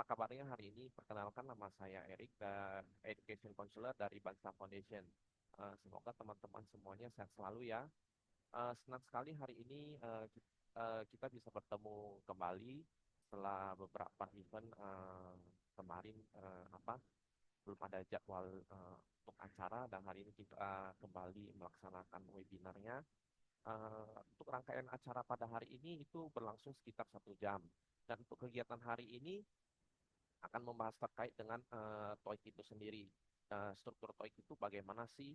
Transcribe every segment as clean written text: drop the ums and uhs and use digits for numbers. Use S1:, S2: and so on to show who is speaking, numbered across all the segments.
S1: apa kabarnya hari ini? Perkenalkan nama saya Erik, dan Education Counselor dari Bansa Foundation. Semoga teman-teman semuanya sehat selalu ya. Senang sekali hari ini kita bisa bertemu kembali setelah beberapa event kemarin belum ada jadwal untuk acara, dan hari ini kita kembali melaksanakan webinarnya. Untuk rangkaian acara pada hari ini itu berlangsung sekitar 1 jam. Dan untuk kegiatan hari ini akan membahas terkait dengan TOEIC itu sendiri. Struktur TOEIC itu bagaimana sih,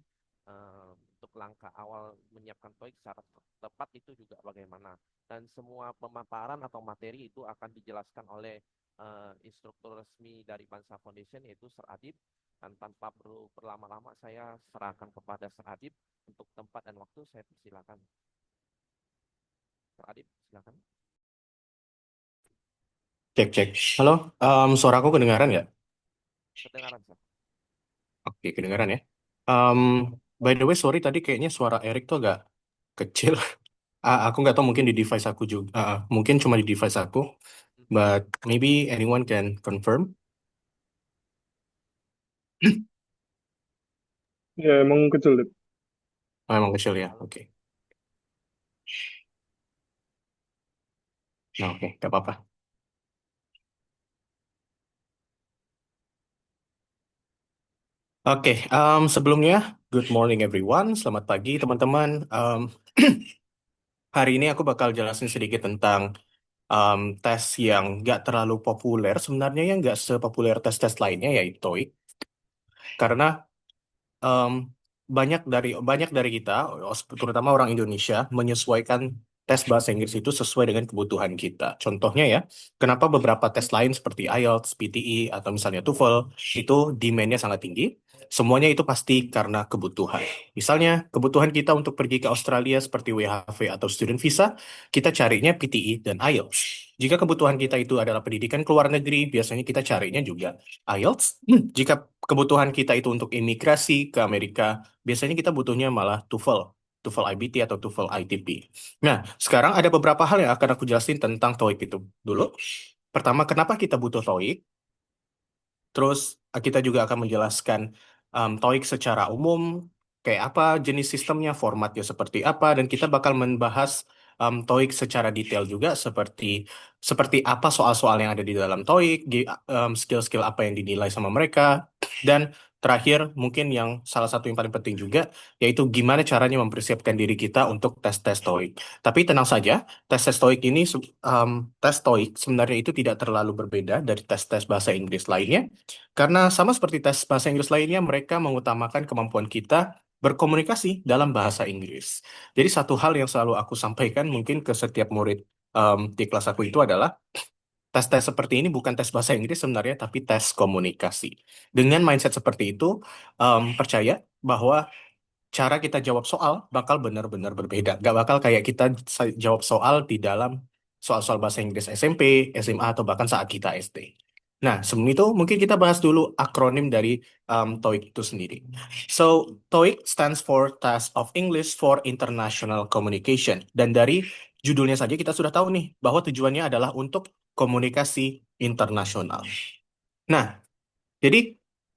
S1: untuk langkah awal menyiapkan TOEIC secara tepat itu juga bagaimana. Dan semua pemaparan atau materi itu akan dijelaskan oleh instruktur resmi dari Bansa Foundation, yaitu Sir Adib. Dan tanpa perlu berlama-lama, saya serahkan kepada Sir Adib untuk tempat dan waktu. Saya persilakan. Sir Adib, silakan.
S2: Cek, cek. Halo, suaraku kedengaran nggak?
S1: Kedengaran, Sir.
S2: Oke, kedengaran ya. Um, by the way, sorry tadi kayaknya suara Erik tuh agak kecil. Aku nggak tahu mungkin di device aku juga. Mungkin cuma di device aku.
S1: Mhm.
S2: But maybe anyone can confirm.
S3: Ya emang kecil deh.
S2: Oh, emang kecil ya.
S1: Halo.
S2: Oke. Nah, oke, nggak apa-apa. Oke, sebelumnya, good morning everyone. Selamat pagi teman-teman. Hari ini aku bakal jelasin sedikit tentang tes yang nggak terlalu populer. Sebenarnya yang nggak sepopuler tes-tes lainnya, yaitu TOEIC. Karena em, banyak dari kita, terutama orang Indonesia, menyesuaikan tes bahasa Inggris itu sesuai dengan kebutuhan kita. Contohnya ya, kenapa beberapa tes lain seperti IELTS, PTE, atau misalnya TOEFL itu demand-nya sangat tinggi? Semuanya itu pasti karena kebutuhan. Misalnya, kebutuhan kita untuk pergi ke Australia seperti WHV atau student visa, kita carinya PTE dan IELTS. Jika kebutuhan kita itu adalah pendidikan ke luar negeri, biasanya kita carinya juga IELTS. Jika kebutuhan kita itu untuk imigrasi ke Amerika, biasanya kita butuhnya malah TOEFL, TOEFL IBT atau TOEFL ITP. Nah, sekarang ada beberapa hal yang akan aku jelasin tentang TOEIC itu dulu. Pertama, kenapa kita butuh TOEIC? Terus kita juga akan menjelaskan TOEIC secara umum, kayak apa jenis sistemnya, formatnya seperti apa, dan kita bakal membahas TOEIC secara detail juga seperti seperti apa soal-soal yang ada di dalam TOEIC, skill-skill apa yang dinilai sama mereka, dan terakhir mungkin yang salah satu yang paling penting juga, yaitu gimana caranya mempersiapkan diri kita untuk tes-tes TOEIC. Tapi tenang saja, tes-tes TOEIC ini, tes TOEIC sebenarnya itu tidak terlalu berbeda dari tes-tes bahasa Inggris lainnya. Karena sama seperti tes bahasa Inggris lainnya, mereka mengutamakan kemampuan kita berkomunikasi dalam bahasa Inggris. Jadi satu hal yang selalu aku sampaikan mungkin ke setiap murid di kelas aku itu adalah tes-tes seperti ini bukan tes bahasa Inggris sebenarnya, tapi tes komunikasi. Dengan mindset seperti itu, percaya bahwa cara kita jawab soal bakal benar-benar berbeda. Gak bakal kayak kita jawab soal di dalam soal-soal bahasa Inggris SMP, SMA, atau bahkan saat kita SD. Nah, sebelum itu mungkin kita bahas dulu akronim dari TOEIC itu sendiri. So, TOEIC stands for Test of English for International Communication. Dan dari judulnya saja kita sudah tahu nih bahwa tujuannya adalah untuk komunikasi internasional. Nah, jadi,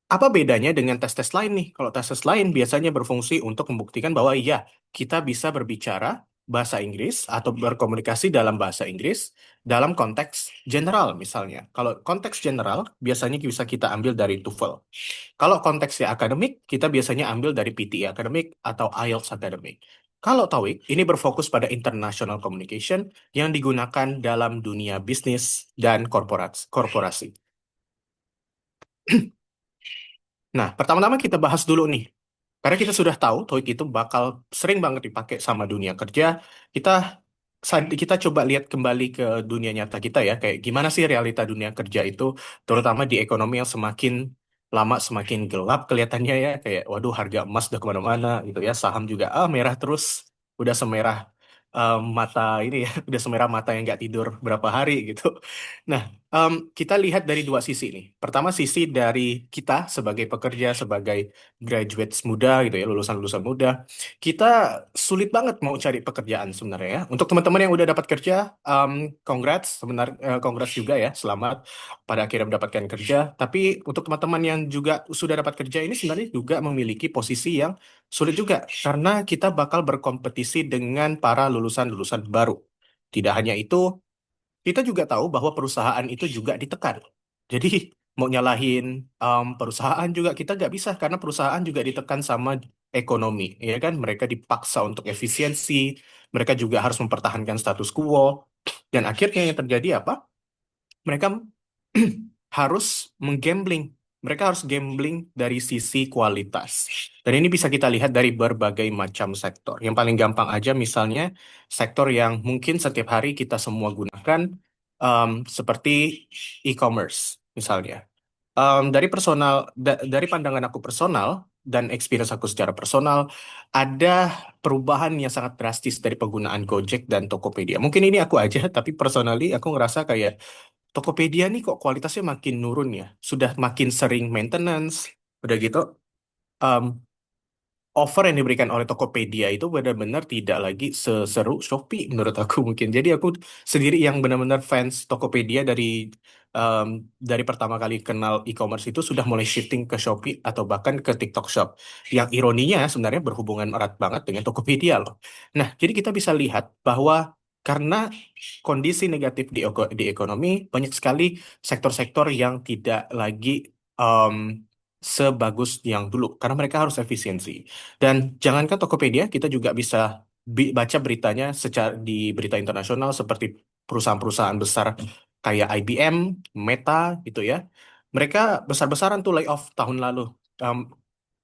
S2: apa bedanya dengan tes-tes lain nih? Kalau tes-tes lain biasanya berfungsi untuk membuktikan bahwa iya, kita bisa berbicara bahasa Inggris atau berkomunikasi dalam bahasa Inggris dalam konteks general misalnya. Kalau konteks general biasanya bisa kita ambil dari TOEFL. Kalau konteksnya akademik, kita biasanya ambil dari PTE akademik atau IELTS akademik. Kalau TOEIC, ini berfokus pada international communication yang digunakan dalam dunia bisnis dan korporasi. Nah, pertama-tama kita bahas dulu nih. Karena kita sudah tahu TOEIC itu bakal sering banget dipakai sama dunia kerja. Kita kita coba lihat kembali ke dunia nyata kita ya, kayak gimana sih realita dunia kerja itu, terutama di ekonomi yang semakin lama semakin gelap kelihatannya ya, kayak waduh harga emas udah kemana-mana gitu ya, saham juga merah terus, udah semerah mata ini ya, udah semerah mata yang nggak tidur berapa hari gitu. Nah, kita lihat dari dua sisi nih. Pertama sisi dari kita sebagai pekerja, sebagai graduates muda gitu ya, lulusan-lulusan muda, kita sulit banget mau cari pekerjaan sebenarnya ya. Untuk teman-teman yang udah dapat kerja, congrats, congrats juga ya, selamat pada akhirnya mendapatkan kerja. Tapi untuk teman-teman yang juga sudah dapat kerja ini sebenarnya juga memiliki posisi yang sulit juga karena kita bakal berkompetisi dengan para lulusan-lulusan baru. Tidak hanya itu, kita juga tahu bahwa perusahaan itu juga ditekan. Jadi mau nyalahin perusahaan juga kita nggak bisa karena perusahaan juga ditekan sama ekonomi, ya kan? Mereka dipaksa untuk efisiensi, mereka juga harus mempertahankan status quo, dan akhirnya yang terjadi apa? Mereka harus menggambling. Mereka harus gambling dari sisi kualitas. Dan ini bisa kita lihat dari berbagai macam sektor. Yang paling gampang aja misalnya sektor yang mungkin setiap hari kita semua gunakan seperti e-commerce misalnya. Dari pandangan aku personal dan experience aku secara personal, ada perubahan yang sangat drastis dari penggunaan Gojek dan Tokopedia. Mungkin ini aku aja, tapi personally aku ngerasa kayak Tokopedia nih kok kualitasnya makin nurun ya. Sudah makin sering maintenance, udah gitu. um, Offer yang diberikan oleh Tokopedia itu benar-benar tidak lagi seseru Shopee menurut aku mungkin. Jadi aku sendiri yang benar-benar fans Tokopedia um, dari pertama kali kenal e-commerce itu sudah mulai shifting ke Shopee atau bahkan ke TikTok Shop. Yang ironinya sebenarnya berhubungan erat banget dengan Tokopedia loh. Nah, jadi kita bisa lihat bahwa karena kondisi negatif di ekonomi, banyak sekali sektor-sektor yang tidak lagi um, sebagus yang dulu karena mereka harus efisiensi. Dan jangankan Tokopedia, kita juga bisa baca beritanya secara di berita internasional seperti perusahaan-perusahaan besar kayak IBM, Meta gitu ya. Mereka besar-besaran tuh layoff tahun lalu um,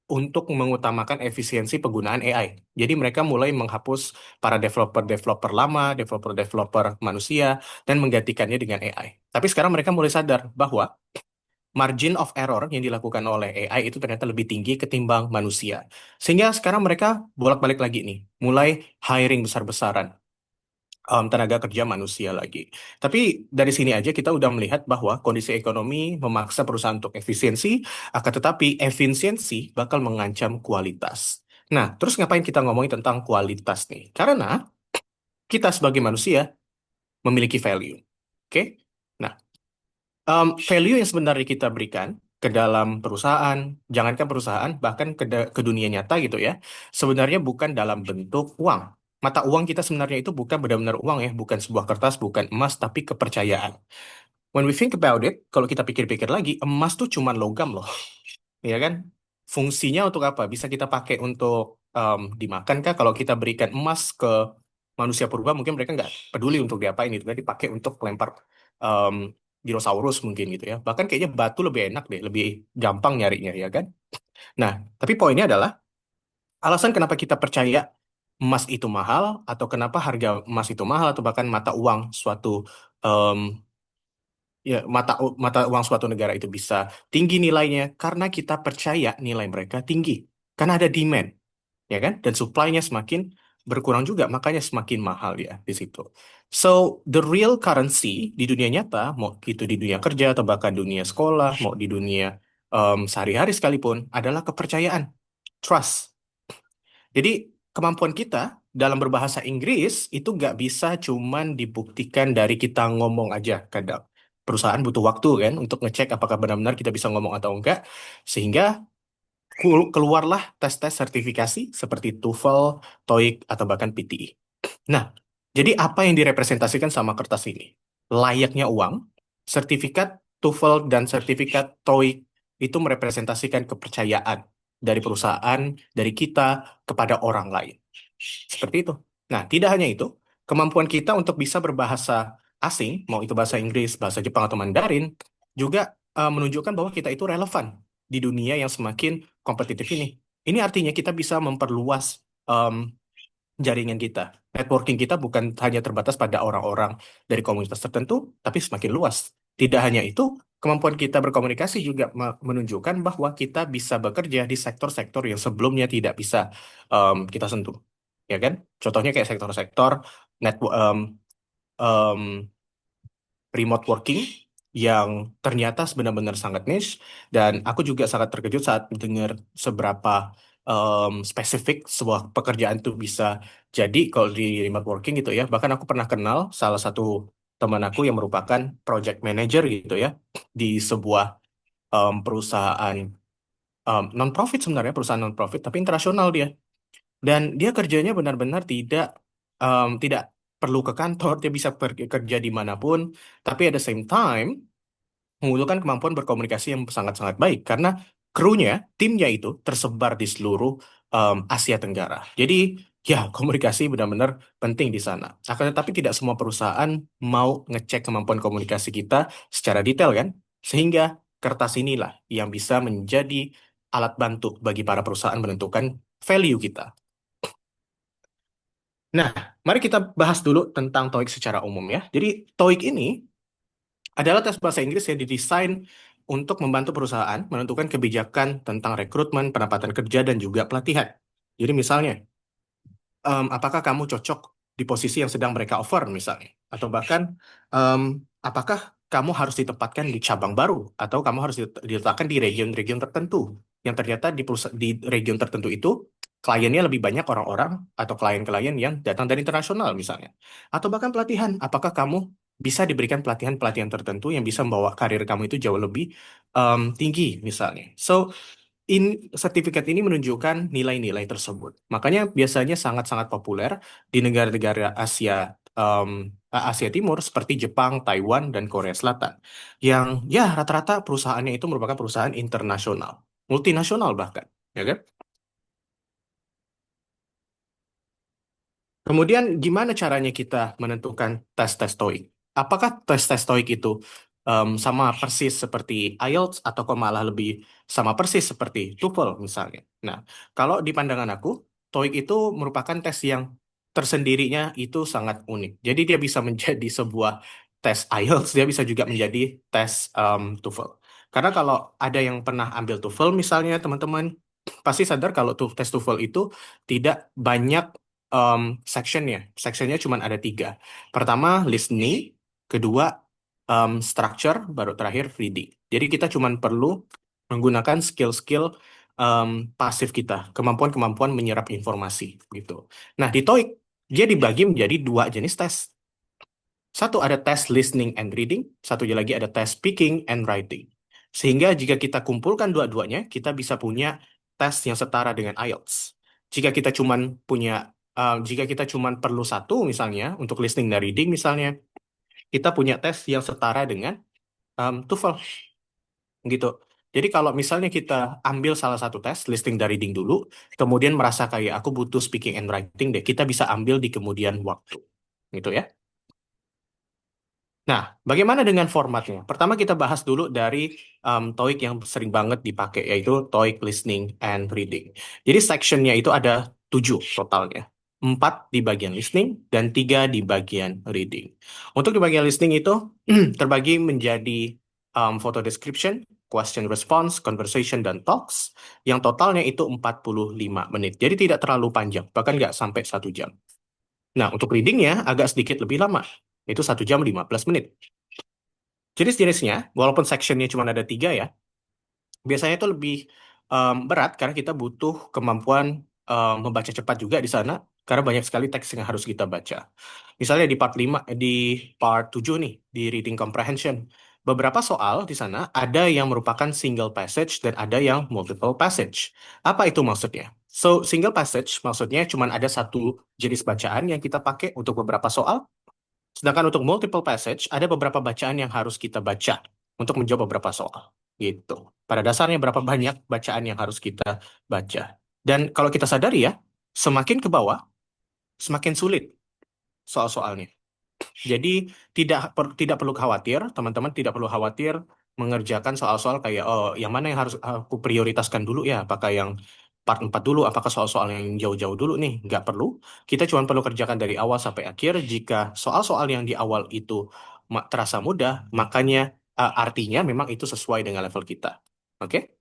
S2: untuk mengutamakan efisiensi penggunaan AI. Jadi mereka mulai menghapus para developer-developer lama, developer-developer manusia, dan menggantikannya dengan AI. Tapi sekarang mereka mulai sadar bahwa margin of error yang dilakukan oleh AI itu ternyata lebih tinggi ketimbang manusia. Sehingga sekarang mereka bolak-balik lagi nih, mulai hiring besar-besaran tenaga kerja manusia lagi. Tapi dari sini aja kita udah melihat bahwa kondisi ekonomi memaksa perusahaan untuk efisiensi, akan tetapi efisiensi bakal mengancam kualitas. Nah, terus ngapain kita ngomongin tentang kualitas nih? Karena kita sebagai manusia memiliki value. Oke? Nah, value yang sebenarnya kita berikan ke dalam perusahaan, jangankan perusahaan, bahkan ke dunia nyata gitu ya, sebenarnya bukan dalam bentuk uang. Mata uang kita sebenarnya itu bukan benar-benar uang ya, bukan sebuah kertas, bukan emas, tapi kepercayaan. When we think about it, kalau kita pikir-pikir lagi, emas tuh cuma logam loh, ya kan? Fungsinya untuk apa? Bisa kita pakai untuk dimakan kah? Kalau kita berikan emas ke manusia purba, mungkin mereka nggak peduli untuk diapain itu, kan dipakai untuk pelempar em, dinosaurus mungkin gitu ya. Bahkan kayaknya batu lebih enak deh, lebih gampang nyarinya ya kan. Nah, tapi poinnya adalah alasan kenapa kita percaya emas itu mahal atau kenapa harga emas itu mahal atau bahkan mata uang suatu em, ya mata uang suatu negara itu bisa tinggi nilainya karena kita percaya nilai mereka tinggi. Karena ada demand, ya kan? Dan supply-nya semakin berkurang juga, makanya semakin mahal ya di situ. So, the real currency di dunia nyata, mau itu di dunia kerja atau bahkan dunia sekolah, mau di dunia sehari-hari sekalipun, adalah kepercayaan, trust. Jadi, kemampuan kita dalam berbahasa Inggris itu nggak bisa cuman dibuktikan dari kita ngomong aja kadang. Perusahaan butuh waktu kan untuk ngecek apakah benar-benar kita bisa ngomong atau enggak. Sehingga keluarlah tes-tes sertifikasi seperti TOEFL, TOEIC, atau bahkan PTE. Nah, jadi apa yang direpresentasikan sama kertas ini? Layaknya uang, sertifikat TOEFL dan sertifikat TOEIC itu merepresentasikan kepercayaan dari perusahaan, dari kita kepada orang lain. Seperti itu. Nah, tidak hanya itu, kemampuan kita untuk bisa berbahasa asing, mau itu bahasa Inggris, bahasa Jepang, atau Mandarin, juga menunjukkan bahwa kita itu relevan di dunia yang semakin kompetitif ini. Ini artinya kita bisa memperluas em, jaringan kita. Networking kita bukan hanya terbatas pada orang-orang dari komunitas tertentu, tapi semakin luas. Tidak hanya itu, kemampuan kita berkomunikasi juga menunjukkan bahwa kita bisa bekerja di sektor-sektor yang sebelumnya tidak bisa kita sentuh. ya kan? Contohnya kayak sektor-sektor network, remote working yang ternyata benar-benar sangat niche, dan aku juga sangat terkejut saat dengar seberapa spesifik sebuah pekerjaan itu bisa jadi kalau di remote working gitu ya. Bahkan aku pernah kenal salah satu teman aku yang merupakan project manager gitu ya di sebuah perusahaan non-profit, sebenarnya perusahaan non-profit tapi internasional dia, dan dia kerjanya benar-benar tidak perlu ke kantor, dia bisa pergi kerja dimanapun, tapi at the same time membutuhkan kemampuan berkomunikasi yang sangat-sangat baik karena krunya, timnya itu tersebar di seluruh Asia Tenggara. Jadi ya komunikasi benar-benar penting di sana. Akan tetapi tidak semua perusahaan mau ngecek kemampuan komunikasi kita secara detail kan, sehingga kertas inilah yang bisa menjadi alat bantu bagi para perusahaan menentukan value kita. Nah, mari kita bahas dulu tentang TOEIC secara umum ya. Jadi TOEIC ini adalah tes bahasa Inggris yang didesain untuk membantu perusahaan menentukan kebijakan tentang rekrutmen, penempatan kerja, dan juga pelatihan. Jadi misalnya, apakah kamu cocok di posisi yang sedang mereka offer misalnya? Atau bahkan, em, apakah kamu harus ditempatkan di cabang baru? Atau kamu harus diletakkan di region-region tertentu? Yang ternyata di region tertentu itu, kliennya lebih banyak orang-orang atau klien-klien yang datang dari internasional misalnya. Atau bahkan pelatihan, apakah kamu bisa diberikan pelatihan-pelatihan tertentu yang bisa membawa karir kamu itu jauh lebih tinggi misalnya. So, sertifikat ini menunjukkan nilai-nilai tersebut. Makanya biasanya sangat-sangat populer di negara-negara em, Asia Timur seperti Jepang, Taiwan, dan Korea Selatan. Yang ya rata-rata perusahaannya itu merupakan perusahaan internasional, multinasional bahkan, ya kan? Kemudian gimana caranya kita menentukan tes-tes TOEIC? Apakah tes-tes TOEIC itu sama persis seperti IELTS atau kok malah lebih sama persis seperti TOEFL misalnya? Nah, kalau di pandangan aku, TOEIC itu merupakan tes yang tersendirinya itu sangat unik. Jadi dia bisa menjadi sebuah tes IELTS, dia bisa juga menjadi tes TOEFL. Karena kalau ada yang pernah ambil TOEFL misalnya, teman-teman pasti sadar kalau tuh tes TOEFL itu tidak banyak um, sectionnya. Sectionnya cuma ada tiga. Pertama, listening. Kedua, structure. Baru terakhir, reading. Jadi kita cuma perlu menggunakan skill-skill um, pasif kita. Kemampuan-kemampuan menyerap informasi. Gitu. Nah, di TOEIC, dia dibagi menjadi dua jenis tes. Satu ada tes listening and reading, satu lagi ada tes speaking and writing. Sehingga jika kita kumpulkan dua-duanya, kita bisa punya tes yang setara dengan IELTS. Jika kita cuman punya, jika kita cuman perlu satu misalnya untuk listening dan reading misalnya, kita punya tes yang setara dengan TOEFL gitu. Jadi kalau misalnya kita ambil salah satu tes listening dan reading dulu, kemudian merasa kayak aku butuh speaking and writing deh, kita bisa ambil di kemudian waktu, gitu ya. Nah, bagaimana dengan formatnya? Pertama kita bahas dulu dari TOEIC yang sering banget dipakai, yaitu TOEIC Listening and Reading. Jadi sectionnya itu ada 7 totalnya. 4 di bagian listening dan 3 di bagian reading. Untuk di bagian listening itu terbagi menjadi photo description, question response, conversation, dan talks. Yang totalnya itu 45 menit. Jadi tidak terlalu panjang, bahkan nggak sampai 1 jam. Nah, untuk readingnya agak sedikit lebih lama, itu 1 jam 15 menit. Jadi jenisnya, walaupun sectionnya cuma ada 3 ya, biasanya itu lebih berat karena kita butuh kemampuan membaca cepat juga di sana, karena banyak sekali teks yang harus kita baca. Misalnya di part 5, di part 7 nih, di reading comprehension, beberapa soal di sana ada yang merupakan single passage dan ada yang multiple passage. Apa itu maksudnya? So, single passage maksudnya cuma ada satu jenis bacaan yang kita pakai untuk beberapa soal. Sedangkan untuk multiple passage, ada beberapa bacaan yang harus kita baca untuk menjawab beberapa soal. Gitu. Pada dasarnya berapa banyak bacaan yang harus kita baca. Dan kalau kita sadari ya, semakin ke bawah, semakin sulit soal-soalnya. Jadi tidak perlu khawatir, teman-teman tidak perlu khawatir mengerjakan soal-soal kayak oh yang mana yang harus aku prioritaskan dulu ya, apakah yang part 4 dulu, apakah soal-soal yang jauh-jauh dulu nih, nggak perlu. Kita cuma perlu kerjakan dari awal sampai akhir. Jika soal-soal yang di awal itu terasa mudah, makanya artinya memang itu sesuai dengan level kita. Oke?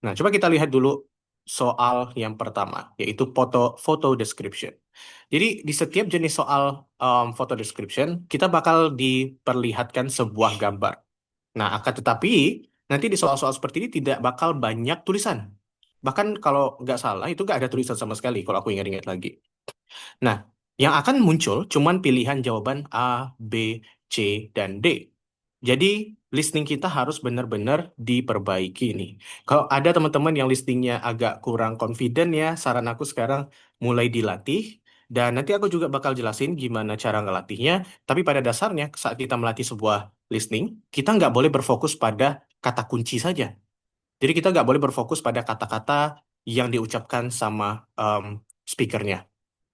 S2: Nah, coba kita lihat dulu soal yang pertama, yaitu photo description. Jadi di setiap jenis soal photo description, kita bakal diperlihatkan sebuah gambar. Nah, akan tetapi nanti di soal-soal seperti ini tidak bakal banyak tulisan. Bahkan kalau nggak salah itu nggak ada tulisan sama sekali kalau aku ingat-ingat lagi. Nah, yang akan muncul cuman pilihan jawaban A, B, C, dan D. Jadi, listening kita harus benar-benar diperbaiki nih. Kalau ada teman-teman yang listeningnya agak kurang confident ya, saran aku sekarang mulai dilatih. Dan nanti aku juga bakal jelasin gimana cara ngelatihnya. Tapi pada dasarnya, saat kita melatih sebuah listening, kita nggak boleh berfokus pada kata kunci saja. Jadi kita nggak boleh berfokus pada kata-kata yang diucapkan sama em, speakernya.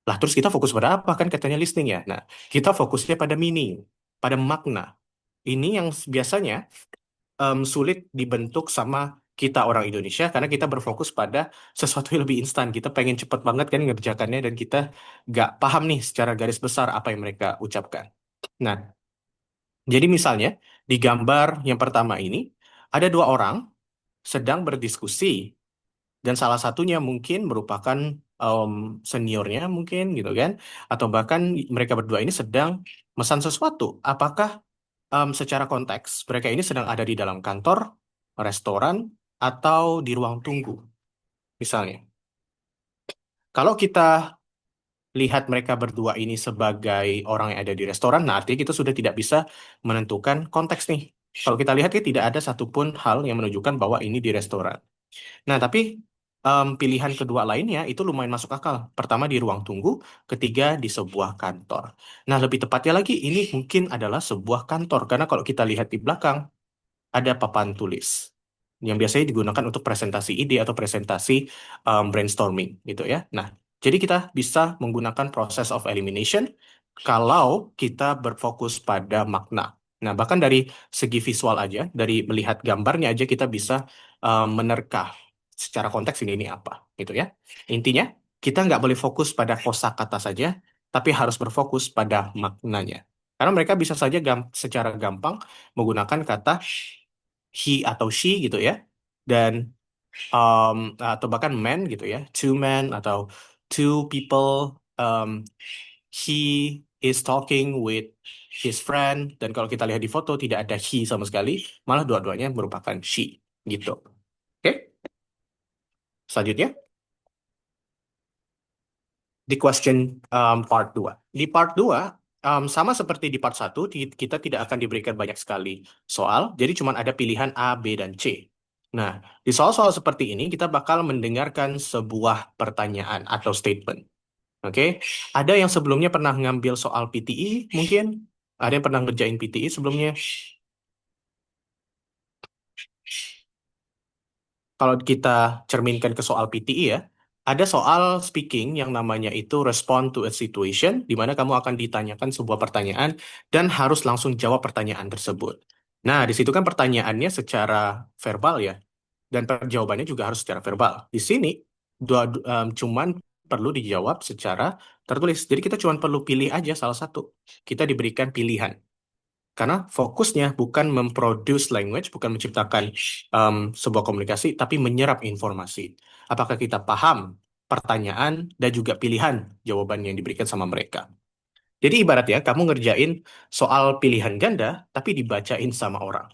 S2: Lah, terus kita fokus pada apa? Kan katanya listening ya. Nah, kita fokusnya pada meaning, pada makna. Ini yang biasanya sulit dibentuk sama kita orang Indonesia karena kita berfokus pada sesuatu yang lebih instan. Kita pengen cepet banget kan ngerjakannya dan kita nggak paham nih secara garis besar apa yang mereka ucapkan. Nah, jadi misalnya di gambar yang pertama ini ada dua orang sedang berdiskusi dan salah satunya mungkin merupakan em, seniornya mungkin gitu kan atau bahkan mereka berdua ini sedang mesan sesuatu. Apakah secara konteks mereka ini sedang ada di dalam kantor, restoran, atau di ruang tunggu misalnya? Kalau kita lihat mereka berdua ini sebagai orang yang ada di restoran, nah artinya kita sudah tidak bisa menentukan konteks nih. Kalau kita lihat ya tidak ada satupun hal yang menunjukkan bahwa ini di restoran. Nah, tapi pilihan kedua lainnya itu lumayan masuk akal. Pertama di ruang tunggu, ketiga di sebuah kantor. Nah, lebih tepatnya lagi ini mungkin adalah sebuah kantor karena kalau kita lihat di belakang ada papan tulis yang biasanya digunakan untuk presentasi ide atau presentasi brainstorming gitu ya. Nah, jadi kita bisa menggunakan proses of elimination kalau kita berfokus pada makna. Nah, bahkan dari segi visual aja, dari melihat gambarnya aja kita bisa menerka secara konteks ini apa, gitu ya. Intinya, kita nggak boleh fokus pada kosakata saja, tapi harus berfokus pada maknanya. Karena mereka bisa saja secara gampang menggunakan kata he atau she gitu ya, dan atau bahkan man gitu ya, two men atau two people, um, he is talking with his friend, dan kalau kita lihat di foto tidak ada he sama sekali, malah dua-duanya merupakan she gitu. Oke, selanjutnya di question part 2. Di part 2 sama seperti di part satu kita tidak akan diberikan banyak sekali soal, jadi cuma ada pilihan A, B, dan C. Nah, di soal-soal seperti ini kita bakal mendengarkan sebuah pertanyaan atau statement. Oke, ada yang sebelumnya pernah ngambil soal PTE mungkin? Ada yang pernah ngerjain PTE sebelumnya? Kalau kita cerminkan ke soal PTE ya, ada soal speaking yang namanya itu respond to a situation, di mana kamu akan ditanyakan sebuah pertanyaan dan harus langsung jawab pertanyaan tersebut. Nah, di situ kan pertanyaannya secara verbal ya, dan jawabannya juga harus secara verbal. Di sini cuman perlu dijawab secara tertulis. Jadi kita cuma perlu pilih aja salah satu. Kita diberikan pilihan. Karena fokusnya bukan memproduce language, bukan menciptakan sebuah komunikasi, tapi menyerap informasi. Apakah kita paham pertanyaan dan juga pilihan jawaban yang diberikan sama mereka. Jadi ibarat ya, kamu ngerjain soal pilihan ganda, tapi dibacain sama orang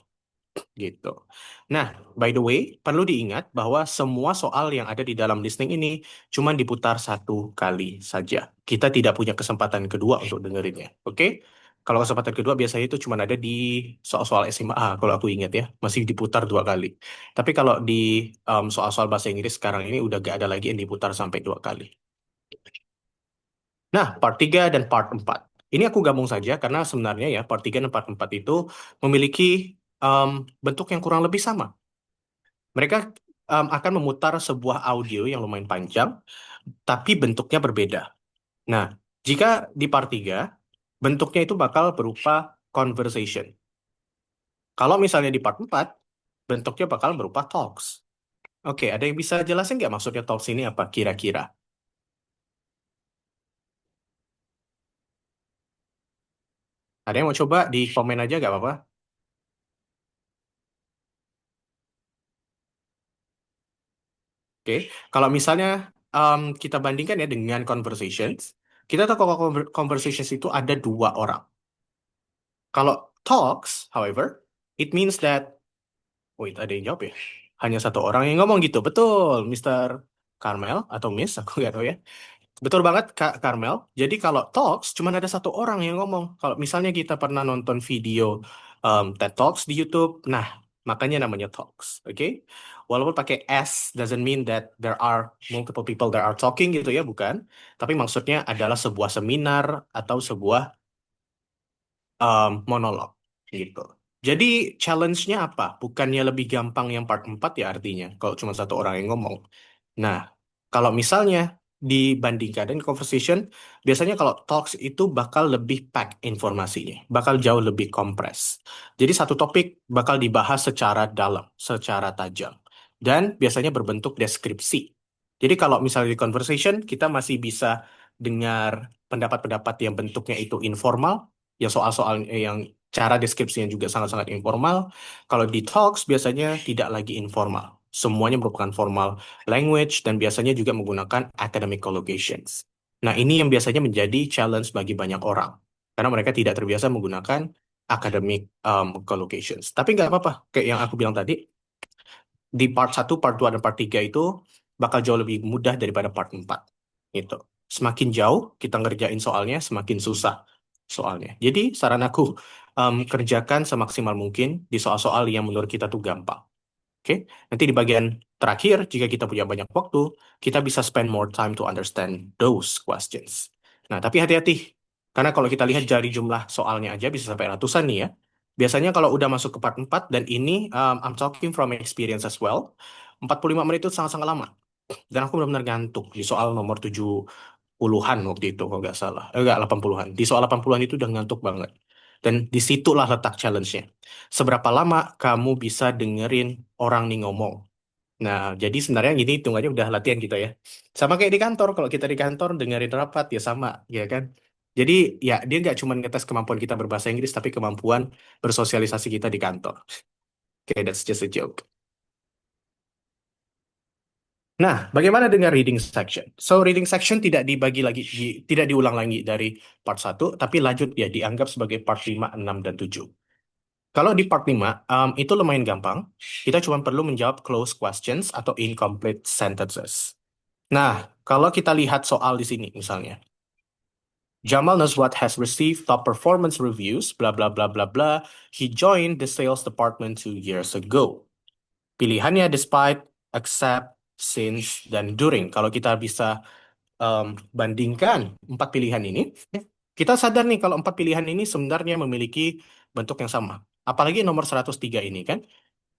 S2: gitu. Nah, by the way, perlu diingat bahwa semua soal yang ada di dalam listening ini cuma diputar satu kali saja. Kita tidak punya kesempatan kedua untuk dengerinnya. Oke? Kalau kesempatan kedua biasanya itu cuma ada di soal-soal SMA, kalau aku ingat ya, masih diputar dua kali. Tapi kalau di soal-soal bahasa Inggris sekarang ini udah gak ada lagi yang diputar sampai dua kali. Nah, part 3 dan part 4. Ini aku gabung saja karena sebenarnya ya part 3 dan part 4 itu memiliki em, bentuk yang kurang lebih sama. Mereka akan memutar sebuah audio yang lumayan panjang, tapi bentuknya berbeda. Nah, jika di part 3, bentuknya itu bakal berupa conversation. Kalau misalnya di part 4, bentuknya bakal berupa talks. Oke, ada yang bisa jelasin nggak maksudnya talks ini apa kira-kira? Ada yang mau coba di komen aja nggak apa-apa? Oke, kalau misalnya kita bandingkan ya dengan conversations, kita tahu kalau conversations itu ada dua orang. Kalau talks, however, it means that, wait, ada yang jawab ya? Hanya satu orang yang ngomong gitu. Betul, Mr. Carmel atau Miss, aku nggak tahu ya. Betul banget, Kak Carmel. Jadi kalau talks, cuma ada satu orang yang ngomong. Kalau misalnya kita pernah nonton video TED Talks di YouTube, nah, makanya namanya talks, oke? Walaupun pakai S doesn't mean that there are multiple people that are talking gitu ya, bukan. Tapi maksudnya adalah sebuah seminar atau sebuah monolog gitu. Jadi challenge-nya apa? Bukannya lebih gampang yang part 4 ya artinya, kalau cuma satu orang yang ngomong. Nah, kalau misalnya dibandingkan dengan conversation, biasanya kalau talks itu bakal lebih pack informasinya, bakal jauh lebih kompres. Jadi satu topik bakal dibahas secara dalam, secara tajam, dan biasanya berbentuk deskripsi. Jadi kalau misalnya di conversation, kita masih bisa dengar pendapat-pendapat yang bentuknya itu informal, yang soal-soal yang cara deskripsinya juga sangat-sangat informal. Kalau di talks biasanya tidak lagi informal. Semuanya merupakan formal language dan biasanya juga menggunakan academic collocations. Nah, ini yang biasanya menjadi challenge bagi banyak orang karena mereka tidak terbiasa menggunakan academic collocations. Tapi nggak apa-apa, kayak yang aku bilang tadi, di part 1, part 2, dan part 3 itu bakal jauh lebih mudah daripada part 4. Gitu. Semakin jauh kita ngerjain soalnya, semakin susah soalnya. Jadi saran aku, kerjakan semaksimal mungkin di soal-soal yang menurut kita tuh gampang. Oke, nanti di bagian terakhir, jika kita punya banyak waktu, kita bisa spend more time to understand those questions. Nah, tapi hati-hati, karena kalau kita lihat dari jumlah soalnya aja bisa sampai ratusan nih ya. Biasanya kalau udah masuk ke part 4, dan ini I'm talking from experience as well, 45 menit itu sangat-sangat lama. Dan aku benar-benar ngantuk di soal nomor 70-an waktu itu, kalau nggak salah. Enggak, 80-an. Di soal 80-an itu udah ngantuk banget. Dan disitulah letak challenge-nya. Seberapa lama kamu bisa dengerin orang nih ngomong. Nah, jadi sebenarnya gini hitungannya udah latihan kita ya. Sama kayak di kantor, kalau kita di kantor dengerin rapat ya sama, ya kan? Jadi ya dia nggak cuma ngetes kemampuan kita berbahasa Inggris, tapi kemampuan bersosialisasi kita di kantor. Oke, that's just a joke. Nah, bagaimana dengan reading section? So, reading section tidak dibagi lagi, tidak diulang lagi dari part 1, tapi lanjut ya, dianggap sebagai part 5, 6, dan 7. Kalau di part 5, itu lumayan gampang. Kita cuma perlu menjawab close questions atau incomplete sentences. Nah, kalau kita lihat soal di sini misalnya. Jamal Naswat has received top performance reviews, bla bla bla bla bla. He joined the sales department 2 years ago. Pilihannya despite, accept, since, dan during. Kalau kita bisa bandingkan 4 pilihan ini, kita sadar nih kalau 4 pilihan ini sebenarnya memiliki bentuk yang sama. Apalagi nomor 103 ini kan.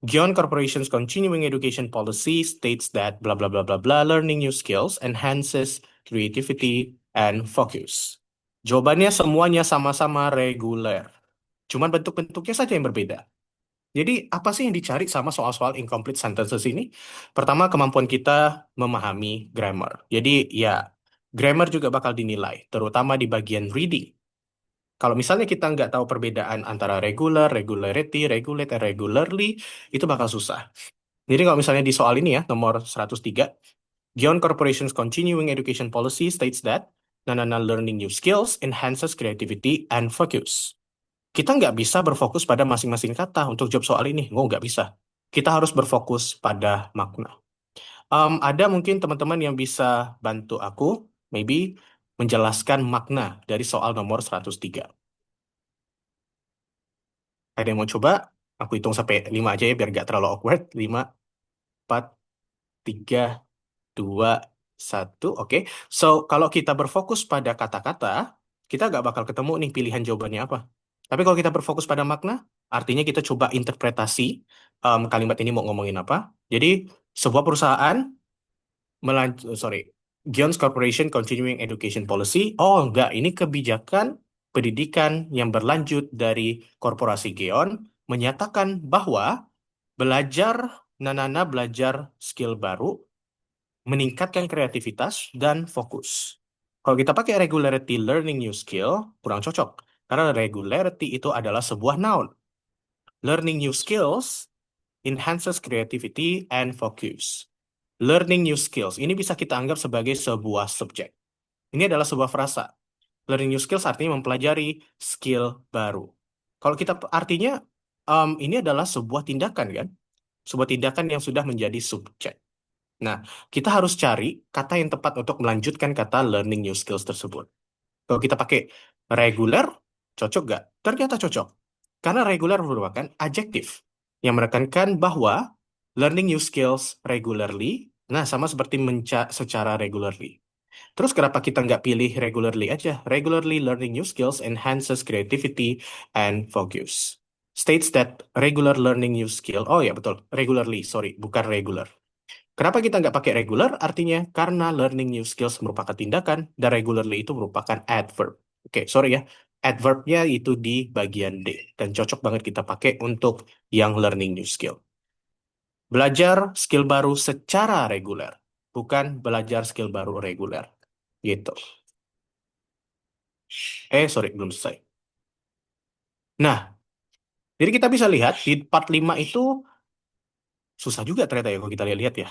S2: Gion Corporation's continuing education policy states that blah blah blah blah blah learning new skills enhances creativity and focus. Jawabannya semuanya sama-sama reguler. Cuman bentuk-bentuknya saja yang berbeda. Jadi apa sih yang dicari sama soal-soal incomplete sentences ini? Pertama, kemampuan kita memahami grammar. Jadi ya, grammar juga bakal dinilai, terutama di bagian reading. Kalau misalnya kita nggak tahu perbedaan antara regular, regularity, regulate, dan regularly, itu bakal susah. Jadi kalau misalnya di soal ini ya, nomor 103, Gion Corporation's continuing education policy states that Nanana learning new skills enhances creativity and focus. Kita nggak bisa berfokus pada masing-masing kata untuk jawab soal ini. Oh, nggak bisa. Kita harus berfokus pada makna. Ada mungkin teman-teman yang bisa bantu aku, maybe, menjelaskan makna dari soal nomor 103. Ada yang mau coba? Aku hitung sampai 5 aja ya biar nggak terlalu awkward. 5, 4, 3, 2, 1. Oke. So, kalau kita berfokus pada kata-kata, kita nggak bakal ketemu nih pilihan jawabannya apa. Tapi kalau kita berfokus pada makna, artinya kita coba interpretasi kalimat ini mau ngomongin apa. Jadi, sebuah perusahaan sorry, Gions Corporation Continuing Education Policy. Oh, enggak, ini kebijakan pendidikan yang berlanjut dari korporasi Gion menyatakan bahwa belajar, Nanana belajar skill baru, meningkatkan kreativitas dan fokus. Kalau kita pakai regularity learning new skill, kurang cocok. Karena regularity itu adalah sebuah noun. Learning new skills enhances creativity and focus. learning new skills. Ini bisa kita anggap sebagai sebuah subjek. Ini adalah sebuah frasa. Learning new skills artinya mempelajari skill baru. Kalau kita artinya ini adalah sebuah tindakan kan? Sebuah tindakan yang sudah menjadi subjek. Nah, kita harus cari kata yang tepat untuk melanjutkan kata learning new skills tersebut. Kalau kita pakai regular, cocok nggak? Ternyata cocok. Karena regular merupakan adjektif yang menekankan bahwa learning new skills regularly, nah sama seperti secara regularly. Terus kenapa kita nggak pilih regularly aja? Regularly learning new skills enhances creativity and focus. States that regular learning new skill. Oh ya betul, regularly, sorry, bukan regular. Kenapa kita nggak pakai regular? Artinya karena learning new skills merupakan tindakan dan regularly itu merupakan adverb. Oke, sorry ya. Adverbnya itu di bagian D dan cocok banget kita pakai untuk yang learning new skill. Belajar skill baru secara reguler, bukan belajar skill baru reguler. Gitu. Sorry, belum selesai. Nah, jadi kita bisa lihat di part 5 itu susah juga ternyata ya kalau kita lihat-lihat ya.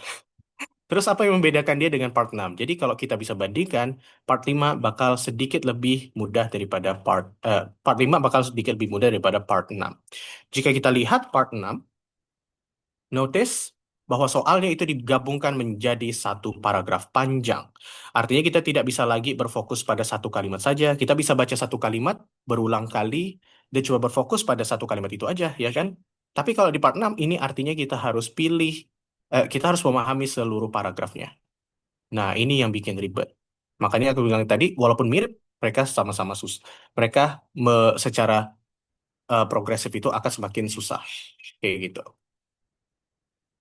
S2: Terus apa yang membedakan dia dengan part 6? Jadi kalau kita bisa bandingkan, part 5 bakal sedikit lebih mudah daripada part 5 bakal sedikit lebih mudah daripada part 6. Jika kita lihat part 6, notice bahwa soalnya itu digabungkan menjadi satu paragraf panjang. Artinya kita tidak bisa lagi berfokus pada satu kalimat saja. Kita bisa baca satu kalimat berulang kali dan coba berfokus pada satu kalimat itu aja, ya kan? Tapi kalau di part 6 ini artinya kita harus kita harus memahami seluruh paragrafnya. Nah, ini yang bikin ribet. Makanya aku bilang tadi, walaupun mirip, mereka sama-sama Mereka secara progresif itu akan semakin susah. Kayak gitu.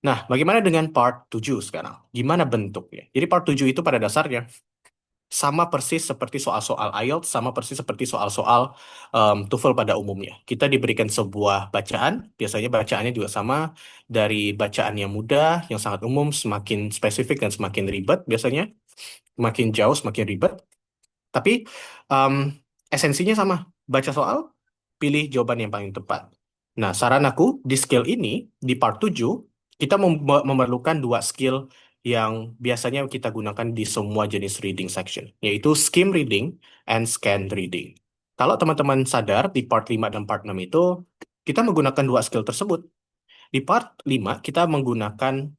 S2: Nah, bagaimana dengan part 7 sekarang? Gimana bentuknya? Jadi part 7 itu pada dasarnya sama persis seperti soal-soal IELTS, sama persis seperti soal-soal TOEFL pada umumnya. Kita diberikan sebuah bacaan, biasanya bacaannya juga sama, dari bacaan yang mudah, yang sangat umum, semakin spesifik dan semakin ribet biasanya. Makin jauh, semakin ribet. Tapi um, esensinya sama. Baca soal, pilih jawaban yang paling tepat. Nah, saran aku di skill ini, di part 7, kita memerlukan dua skill yang biasanya kita gunakan di semua jenis reading section, yaitu skim reading and scan reading. Kalau teman-teman sadar, di part 5 dan part 6 itu, kita menggunakan dua skill tersebut. Di part 5, kita menggunakan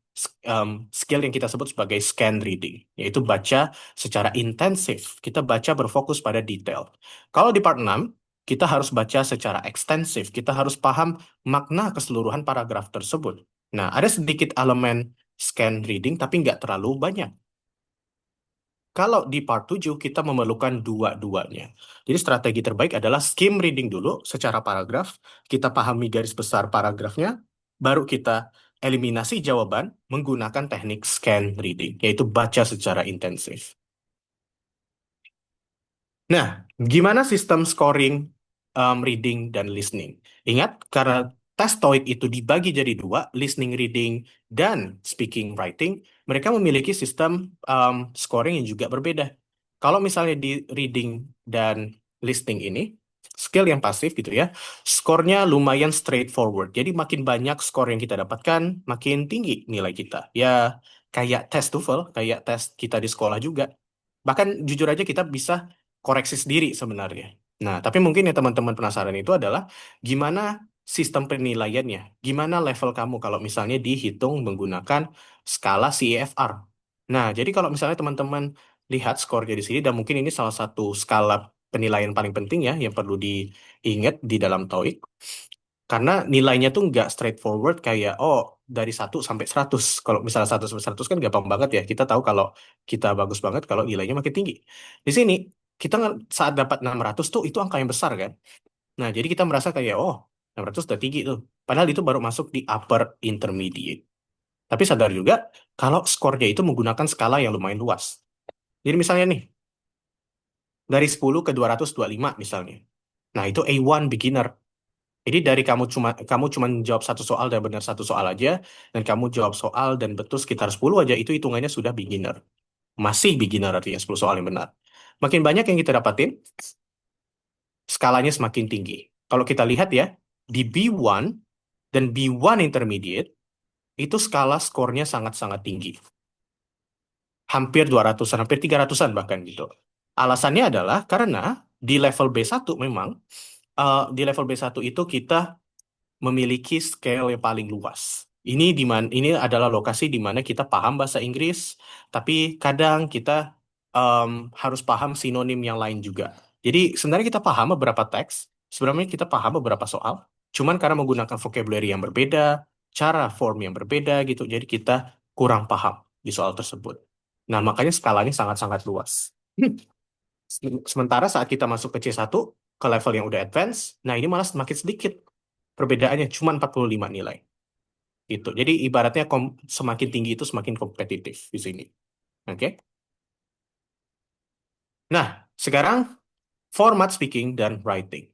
S2: skill yang kita sebut sebagai scan reading, yaitu baca secara intensif. Kita baca berfokus pada detail. Kalau di part 6, kita harus baca secara ekstensif. Kita harus paham makna keseluruhan paragraf tersebut. Nah, ada sedikit elemen scan reading, tapi nggak terlalu banyak. Kalau di part 7, kita memerlukan dua-duanya. Jadi strategi terbaik adalah skim reading dulu secara paragraf. Kita pahami garis besar paragrafnya, baru kita eliminasi jawaban menggunakan teknik scan reading, yaitu baca secara intensif. Nah, gimana sistem scoring reading dan listening? Ingat, karena tes TOEIC itu dibagi jadi dua, listening reading dan speaking writing, mereka memiliki sistem scoring yang juga berbeda. Kalau misalnya di reading dan listening ini, skill yang pasif gitu ya, skornya lumayan straightforward. Jadi makin banyak skor yang kita dapatkan, makin tinggi nilai kita. Ya, kayak tes TOEFL, kayak tes kita di sekolah juga. Bahkan jujur aja kita bisa koreksi sendiri sebenarnya. Nah, tapi mungkin yang teman-teman penasaran itu adalah gimana sistem penilaiannya, gimana level kamu kalau misalnya dihitung menggunakan skala CEFR. Nah, jadi kalau misalnya teman-teman lihat skornya di sini, dan mungkin ini salah satu skala penilaian paling penting ya, yang perlu diingat di dalam TOEIC, karena nilainya tuh nggak straightforward kayak, oh, dari 1 sampai 100. Kalau misalnya 1 sampai 100 kan gampang banget ya. Kita tahu kalau kita bagus banget kalau nilainya makin tinggi. Di sini, kita saat dapat 600 tuh, itu angka yang besar kan. Nah, jadi kita merasa kayak, oh, 600 udah tinggi tuh. Padahal itu baru masuk di upper intermediate. Tapi sadar juga, kalau skornya itu menggunakan skala yang lumayan luas. Jadi misalnya nih, dari 10 ke 225 misalnya. Nah, itu A1 beginner. Jadi dari kamu cuma jawab satu soal dan benar satu soal aja, dan kamu jawab soal dan betul sekitar 10 aja, itu hitungannya sudah beginner. Masih beginner artinya 10 soal yang benar. Makin banyak yang kita dapatin, skalanya semakin tinggi. Kalau kita lihat ya, di B1 dan B1 intermediate, itu skala skornya sangat-sangat tinggi. hampir 200-an, hampir 300-an bahkan gitu. Alasannya adalah karena di level B1 memang di level B1 itu kita memiliki scale yang paling luas. Ini adalah lokasi di mana kita paham bahasa Inggris, tapi kadang kita em, harus paham sinonim yang lain juga. Jadi sebenarnya kita paham beberapa teks, sebenarnya kita paham beberapa soal, cuman karena menggunakan vocabulary yang berbeda, cara form yang berbeda gitu, jadi kita kurang paham di soal tersebut. Nah, makanya skalanya sangat-sangat luas. Sementara saat kita masuk ke C1, ke level yang udah advance, nah ini malah semakin sedikit. Perbedaannya cuma 45 nilai. Gitu. Jadi ibaratnya semakin tinggi itu semakin kompetitif di sini. Oke. Nah, sekarang format speaking dan writing.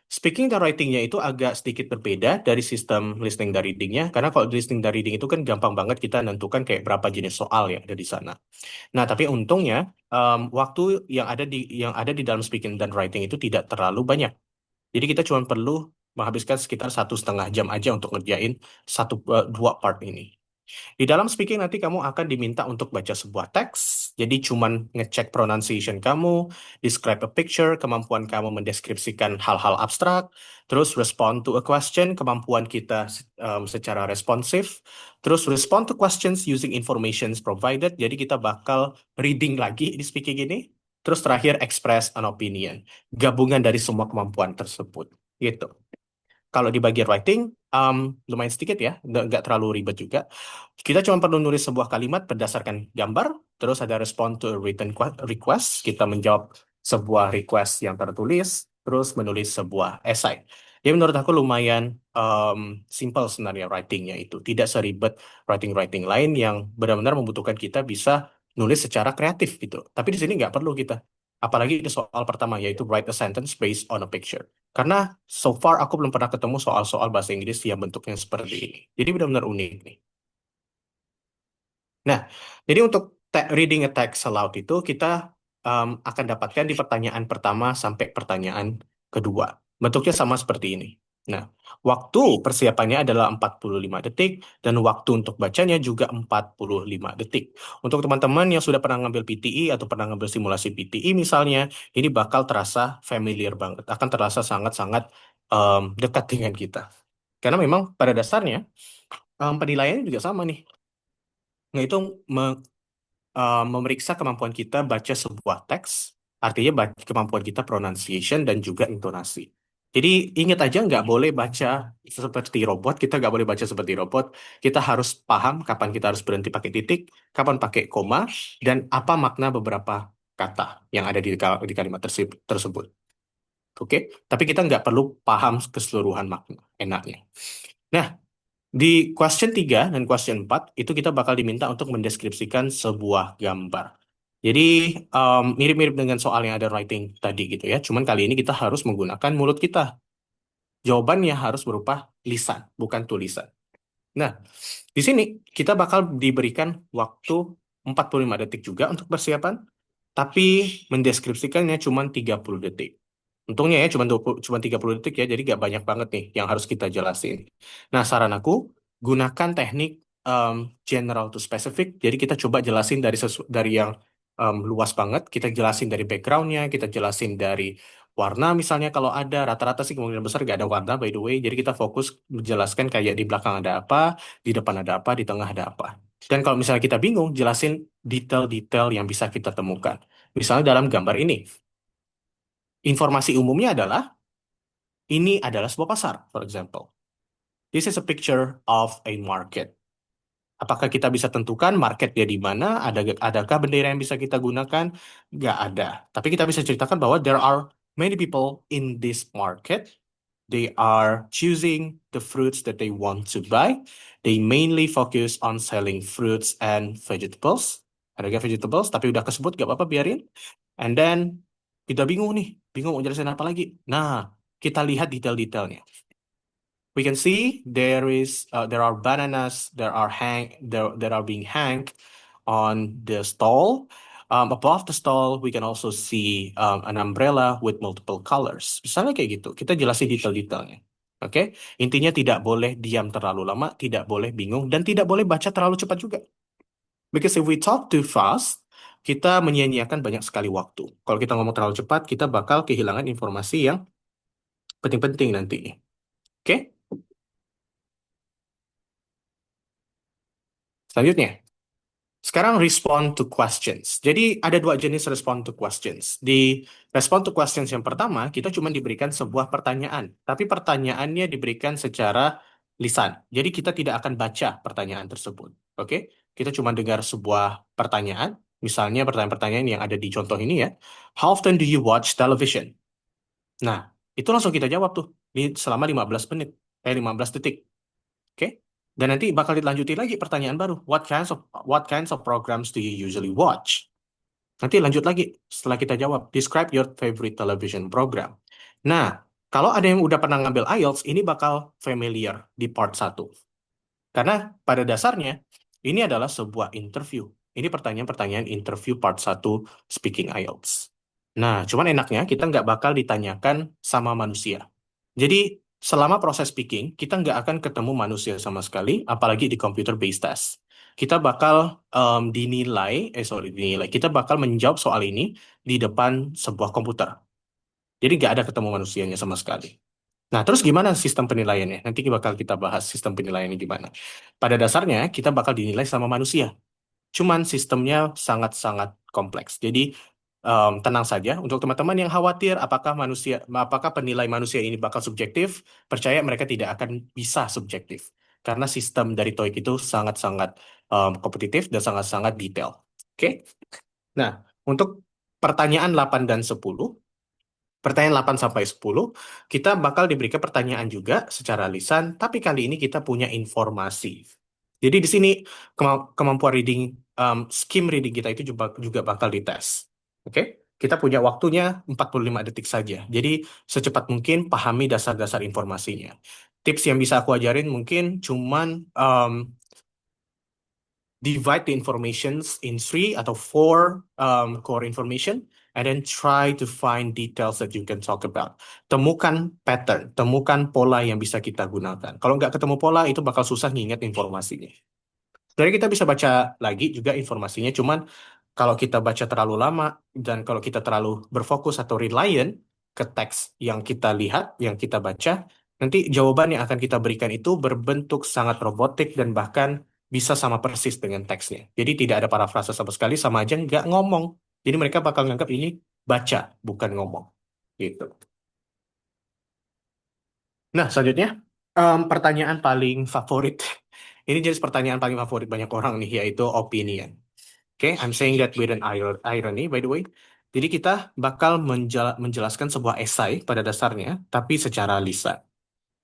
S2: Speaking dan writingnya itu agak sedikit berbeda dari sistem listening dan readingnya, karena kalau di listening dan reading itu kan gampang banget kita nentukan kayak berapa jenis soal yang ada di sana. Nah, tapi untungnya waktu yang ada di dalam speaking dan writing itu tidak terlalu banyak. Jadi kita cuma perlu menghabiskan sekitar 1,5 jam aja untuk ngerjain dua part ini. Di dalam speaking nanti kamu akan diminta untuk baca sebuah teks, jadi cuman ngecek pronunciation kamu, describe a picture, kemampuan kamu mendeskripsikan hal-hal abstrak, terus respond to a question, kemampuan kita secara responsif, terus respond to questions using information provided, jadi kita bakal reading lagi di speaking ini, terus terakhir express an opinion, gabungan dari semua kemampuan tersebut, gitu. Kalau di bagian writing, um, lumayan sedikit ya, nggak terlalu ribet juga. Kita cuma perlu nulis sebuah kalimat berdasarkan gambar, terus ada respond to a written request, kita menjawab sebuah request yang tertulis, terus menulis sebuah esai. Jadi menurut aku lumayan simple sebenarnya writingnya itu. Tidak seribet writing-writing lain yang benar-benar membutuhkan kita bisa nulis secara kreatif gitu. Tapi di sini nggak perlu kita. Apalagi di soal pertama, yaitu write a sentence based on a picture. Karena so far aku belum pernah ketemu soal-soal bahasa Inggris yang bentuknya seperti ini. Jadi benar-benar unik nih. Nah, jadi untuk reading a text aloud itu kita akan dapatkan di pertanyaan pertama sampai pertanyaan kedua. Bentuknya sama seperti ini. Nah, waktu persiapannya adalah 45 detik dan waktu untuk bacanya juga 45 detik. Untuk teman-teman yang sudah pernah ngambil PTE atau pernah ngambil simulasi PTE misalnya, ini bakal terasa familiar banget, akan terasa sangat-sangat dekat dengan kita. Karena memang pada dasarnya penilaiannya juga sama nih. Nah, itu memeriksa kemampuan kita baca sebuah teks, artinya kemampuan kita pronunciation dan juga intonasi. Jadi ingat aja nggak boleh baca seperti robot, kita nggak boleh baca seperti robot. Kita harus paham kapan kita harus berhenti pakai titik, kapan pakai koma, dan apa makna beberapa kata yang ada di kalimat tersebut. Oke, tapi kita nggak perlu paham keseluruhan makna enaknya. Nah, di question 3 dan question 4 itu kita bakal diminta untuk mendeskripsikan sebuah gambar. Jadi mirip-mirip dengan soal yang ada writing tadi gitu ya. Cuman kali ini kita harus menggunakan mulut kita. Jawabannya harus berupa lisan, bukan tulisan. Nah, di sini kita bakal diberikan waktu 45 detik juga untuk persiapan, tapi mendeskripsikannya cuma 30 detik. Untungnya ya cuma 30 detik ya, jadi gak banyak banget nih yang harus kita jelasin. Nah, saran aku, gunakan teknik um, general to specific. Jadi kita coba jelasin dari yang luas banget, kita jelasin dari backgroundnya, kita jelasin dari warna misalnya kalau ada, rata-rata sih kemungkinan besar gak ada warna by the way. Jadi kita fokus menjelaskan kayak di belakang ada apa, di depan ada apa, di tengah ada apa. Dan kalau misalnya kita bingung, jelasin detail-detail yang bisa kita temukan. Misalnya dalam gambar ini. Informasi umumnya adalah, ini adalah sebuah pasar, for example. This is a picture of a market. Apakah kita bisa tentukan marketnya di mana? Adakah bendera yang bisa kita gunakan? Nggak ada. Tapi kita bisa ceritakan bahwa there are many people in this market. They are choosing the fruits that they want to buy. They mainly focus on selling fruits and vegetables. Ada vegetables, tapi udah kesebut, nggak apa-apa, biarin. And then, kita bingung nih. Bingung mau jelasin apa lagi. Nah, kita lihat detail-detailnya. We can see there are bananas that are being hanged on the stall. Above the stall, we can also see an umbrella with multiple colors. Misalnya kayak gitu, kita jelasin detail-detailnya. Oke, intinya tidak boleh diam terlalu lama, tidak boleh bingung, dan tidak boleh baca terlalu cepat juga. Because if we talk too fast, kita menyia-nyiakan banyak sekali waktu. Kalau kita ngomong terlalu cepat, kita bakal kehilangan informasi yang penting-penting nanti. Oke? Selanjutnya. Sekarang respond to questions. Jadi ada dua jenis respond to questions. Di respond to questions yang pertama, kita cuma diberikan sebuah pertanyaan. Tapi pertanyaannya diberikan secara lisan. Jadi kita tidak akan baca pertanyaan tersebut. Oke? Kita cuma dengar sebuah pertanyaan. Misalnya pertanyaan-pertanyaan yang ada di contoh ini ya. How often do you watch television? Nah, itu langsung kita jawab tuh selama 15 menit. 15 detik. Oke? Dan nanti bakal dilanjuti lagi pertanyaan baru. What kinds of programs do you usually watch? Nanti lanjut lagi setelah kita jawab. Describe your favorite television program. Nah, kalau ada yang udah pernah ngambil IELTS, ini bakal familiar di part 1. Karena pada dasarnya, ini adalah sebuah interview. Ini pertanyaan-pertanyaan interview part 1 speaking IELTS. Nah, cuman enaknya kita nggak bakal ditanyakan sama manusia. Jadi, selama proses speaking, kita nggak akan ketemu manusia sama sekali, apalagi di computer based test. Kita bakal dinilai, kita bakal menjawab soal ini di depan sebuah komputer. Jadi nggak ada ketemu manusianya sama sekali. Nah, terus gimana sistem penilaiannya? Nanti bakal kita bahas sistem penilaiannya gimana. Pada dasarnya, kita bakal dinilai sama manusia. Cuman sistemnya sangat-sangat kompleks. Jadi tenang saja untuk teman-teman yang khawatir apakah penilai manusia ini bakal subjektif, percaya mereka tidak akan bisa subjektif karena sistem dari TOEIC itu sangat-sangat kompetitif dan sangat-sangat detail. Oke? Nah, untuk pertanyaan 8 dan 10, pertanyaan 8 sampai 10, kita bakal diberikan pertanyaan juga secara lisan, tapi kali ini kita punya informasi. Jadi di sini kemampuan reading, skim reading kita itu juga bakal dites. Oke? Kita punya waktunya 45 detik saja. Jadi secepat mungkin pahami dasar-dasar informasinya. Tips yang bisa aku ajarin mungkin cuman divide the informations in 3 atau 4 core information and then try to find details that you can talk about. Temukan pattern, temukan pola yang bisa kita gunakan. Kalau nggak ketemu pola, itu bakal susah nginget informasinya. Jadi kita bisa baca lagi juga informasinya, cuman kalau kita baca terlalu lama dan kalau kita terlalu berfokus atau reliant ke teks yang kita lihat, yang kita baca, nanti jawaban yang akan kita berikan itu berbentuk sangat robotik dan bahkan bisa sama persis dengan teksnya. Jadi tidak ada parafrase sama sekali, sama aja nggak ngomong. Jadi mereka bakal nganggap ini baca, bukan ngomong. Gitu. Nah, selanjutnya, pertanyaan paling favorit. Ini jenis pertanyaan paling favorit banyak orang nih, yaitu opinion. Oke, I'm saying that with an irony, by the way. Jadi kita bakal menjelaskan sebuah esai pada dasarnya, tapi secara lisan.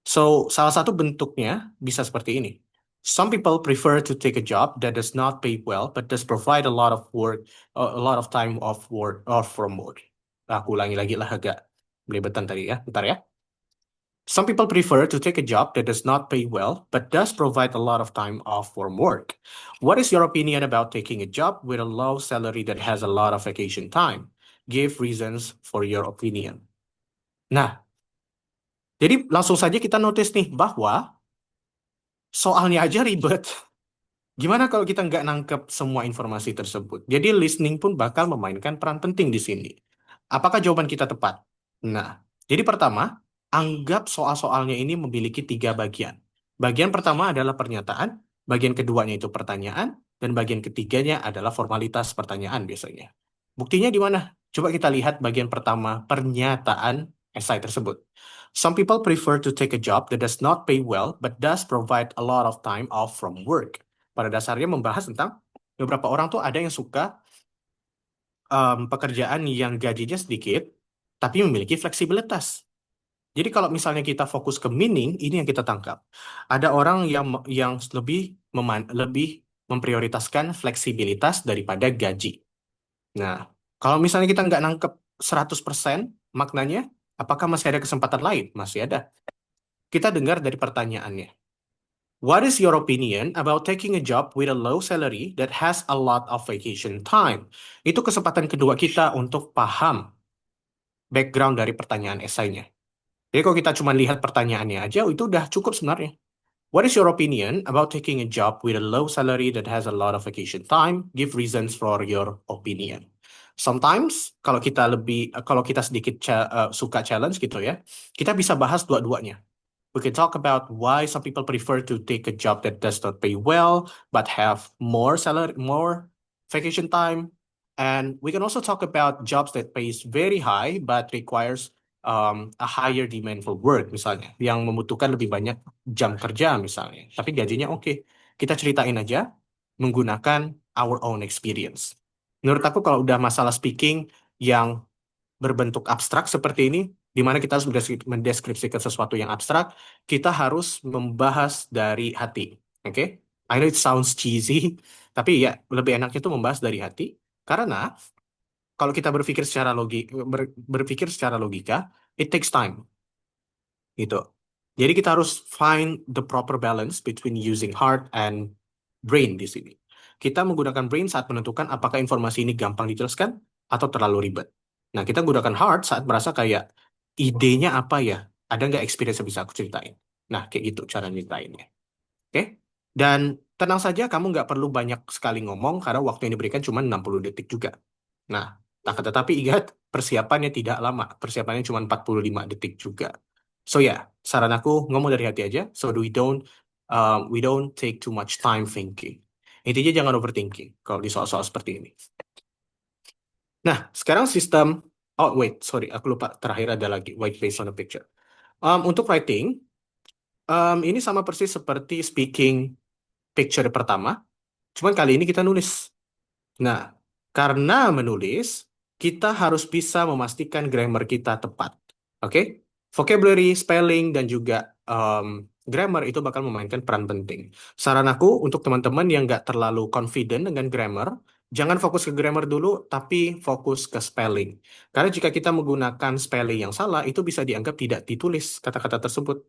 S2: So, salah satu bentuknya bisa seperti ini. Some people prefer to take a job that does not pay well, but does provide a lot of work, a lot of time off work or from work. Aku ulangi lagi lah agak belebetan tadi ya, bentar ya. Some people prefer to take a job that does not pay well, but does provide a lot of time off from work. What is your opinion about taking a job with a low salary that has a lot of vacation time? Give reasons for your opinion. Nah, jadi langsung saja kita notice nih bahwa soalnya aja ribet. Gimana kalau kita nggak nangkep semua informasi tersebut? Jadi listening pun bakal memainkan peran penting di sini. Apakah jawaban kita tepat? Nah, jadi pertama, anggap soal-soalnya ini memiliki 3 bagian. Bagian pertama adalah pernyataan, bagian keduanya itu pertanyaan, dan bagian ketiganya adalah formalitas pertanyaan biasanya. Buktinya di mana? Coba kita lihat bagian pertama, pernyataan esai tersebut. Some people prefer to take a job that does not pay well, but does provide a lot of time off from work. Pada dasarnya membahas tentang beberapa orang tuh ada yang suka pekerjaan yang gajinya sedikit, tapi memiliki fleksibilitas. Jadi kalau misalnya kita fokus ke meaning, ini yang kita tangkap. Ada orang yang lebih memprioritaskan fleksibilitas daripada gaji. Nah, kalau misalnya kita nggak nangkep 100% maknanya, apakah masih ada kesempatan lain? Masih ada. Kita dengar dari pertanyaannya. What is your opinion about taking a job with a low salary that has a lot of vacation time? Itu kesempatan kedua kita untuk paham background dari pertanyaan esainya. Jadi kalau kita cuma lihat pertanyaannya aja, itu udah cukup sebenarnya. What is your opinion about taking a job with a low salary that has a lot of vacation time? Give reasons for your opinion. Sometimes kalau kita sedikit suka challenge gitu ya, kita bisa bahas dua-duanya. We can talk about why some people prefer to take a job that does not pay well but have more salary, more vacation time. And we can also talk about jobs that pays very high but requires a higher demand for work misalnya, yang membutuhkan lebih banyak jam kerja misalnya. Tapi gajinya oke. Kita ceritain aja menggunakan our own experience. Menurut aku kalau udah masalah speaking yang berbentuk abstrak seperti ini, di mana kita harus mendeskripsikan sesuatu yang abstrak, kita harus membahas dari hati. Oke? I know it sounds cheesy, tapi ya lebih enaknya itu membahas dari hati, karena kalau kita berpikir secara logika, it takes time, gitu. Jadi kita harus find the proper balance between using heart and brain di sini. Kita menggunakan brain saat menentukan apakah informasi ini gampang dijelaskan atau terlalu ribet. Nah, kita menggunakan heart saat merasa kayak idenya apa ya? Ada nggak experience yang bisa aku ceritain? Nah, kayak gitu cara nyeritainnya. Oke? Dan tenang saja, kamu nggak perlu banyak sekali ngomong karena waktu yang diberikan cuma 60 detik juga. Nah, tetapi ingat, persiapannya tidak lama. Persiapannya cuma 45 detik juga. So ya, saran aku ngomong dari hati aja. So we don't take too much time thinking. Intinya jangan overthinking kalau di soal-soal seperti ini. Nah, sekarang sistem. Oh wait, sorry, aku lupa. Terakhir ada lagi white based on a picture. Untuk writing, ini sama persis seperti speaking picture pertama. Cuman kali ini kita nulis. Nah, karena menulis, kita harus bisa memastikan grammar kita tepat. Oke? Vocabulary, spelling, dan juga grammar itu bakal memainkan peran penting. Saran aku untuk teman-teman yang nggak terlalu confident dengan grammar, jangan fokus ke grammar dulu, tapi fokus ke spelling. Karena jika kita menggunakan spelling yang salah, itu bisa dianggap tidak ditulis kata-kata tersebut.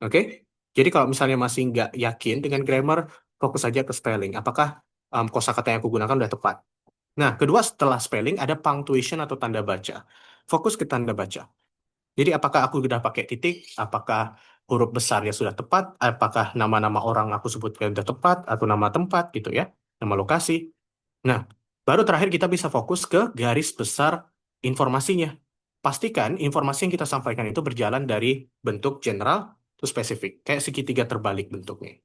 S2: Oke? Jadi kalau misalnya masih nggak yakin dengan grammar, fokus saja ke spelling. Apakah kosakata yang aku gunakan udah tepat? Nah, kedua setelah spelling ada punctuation atau tanda baca. Fokus ke tanda baca. Jadi apakah aku sudah pakai titik? Apakah huruf besarnya sudah tepat? Apakah nama-nama orang aku sebutkan sudah tepat? Atau nama tempat gitu ya? Nama lokasi. Nah, baru terakhir kita bisa fokus ke garis besar informasinya. Pastikan informasi yang kita sampaikan itu berjalan dari bentuk general ke spesifik. Kayak segitiga terbalik bentuknya.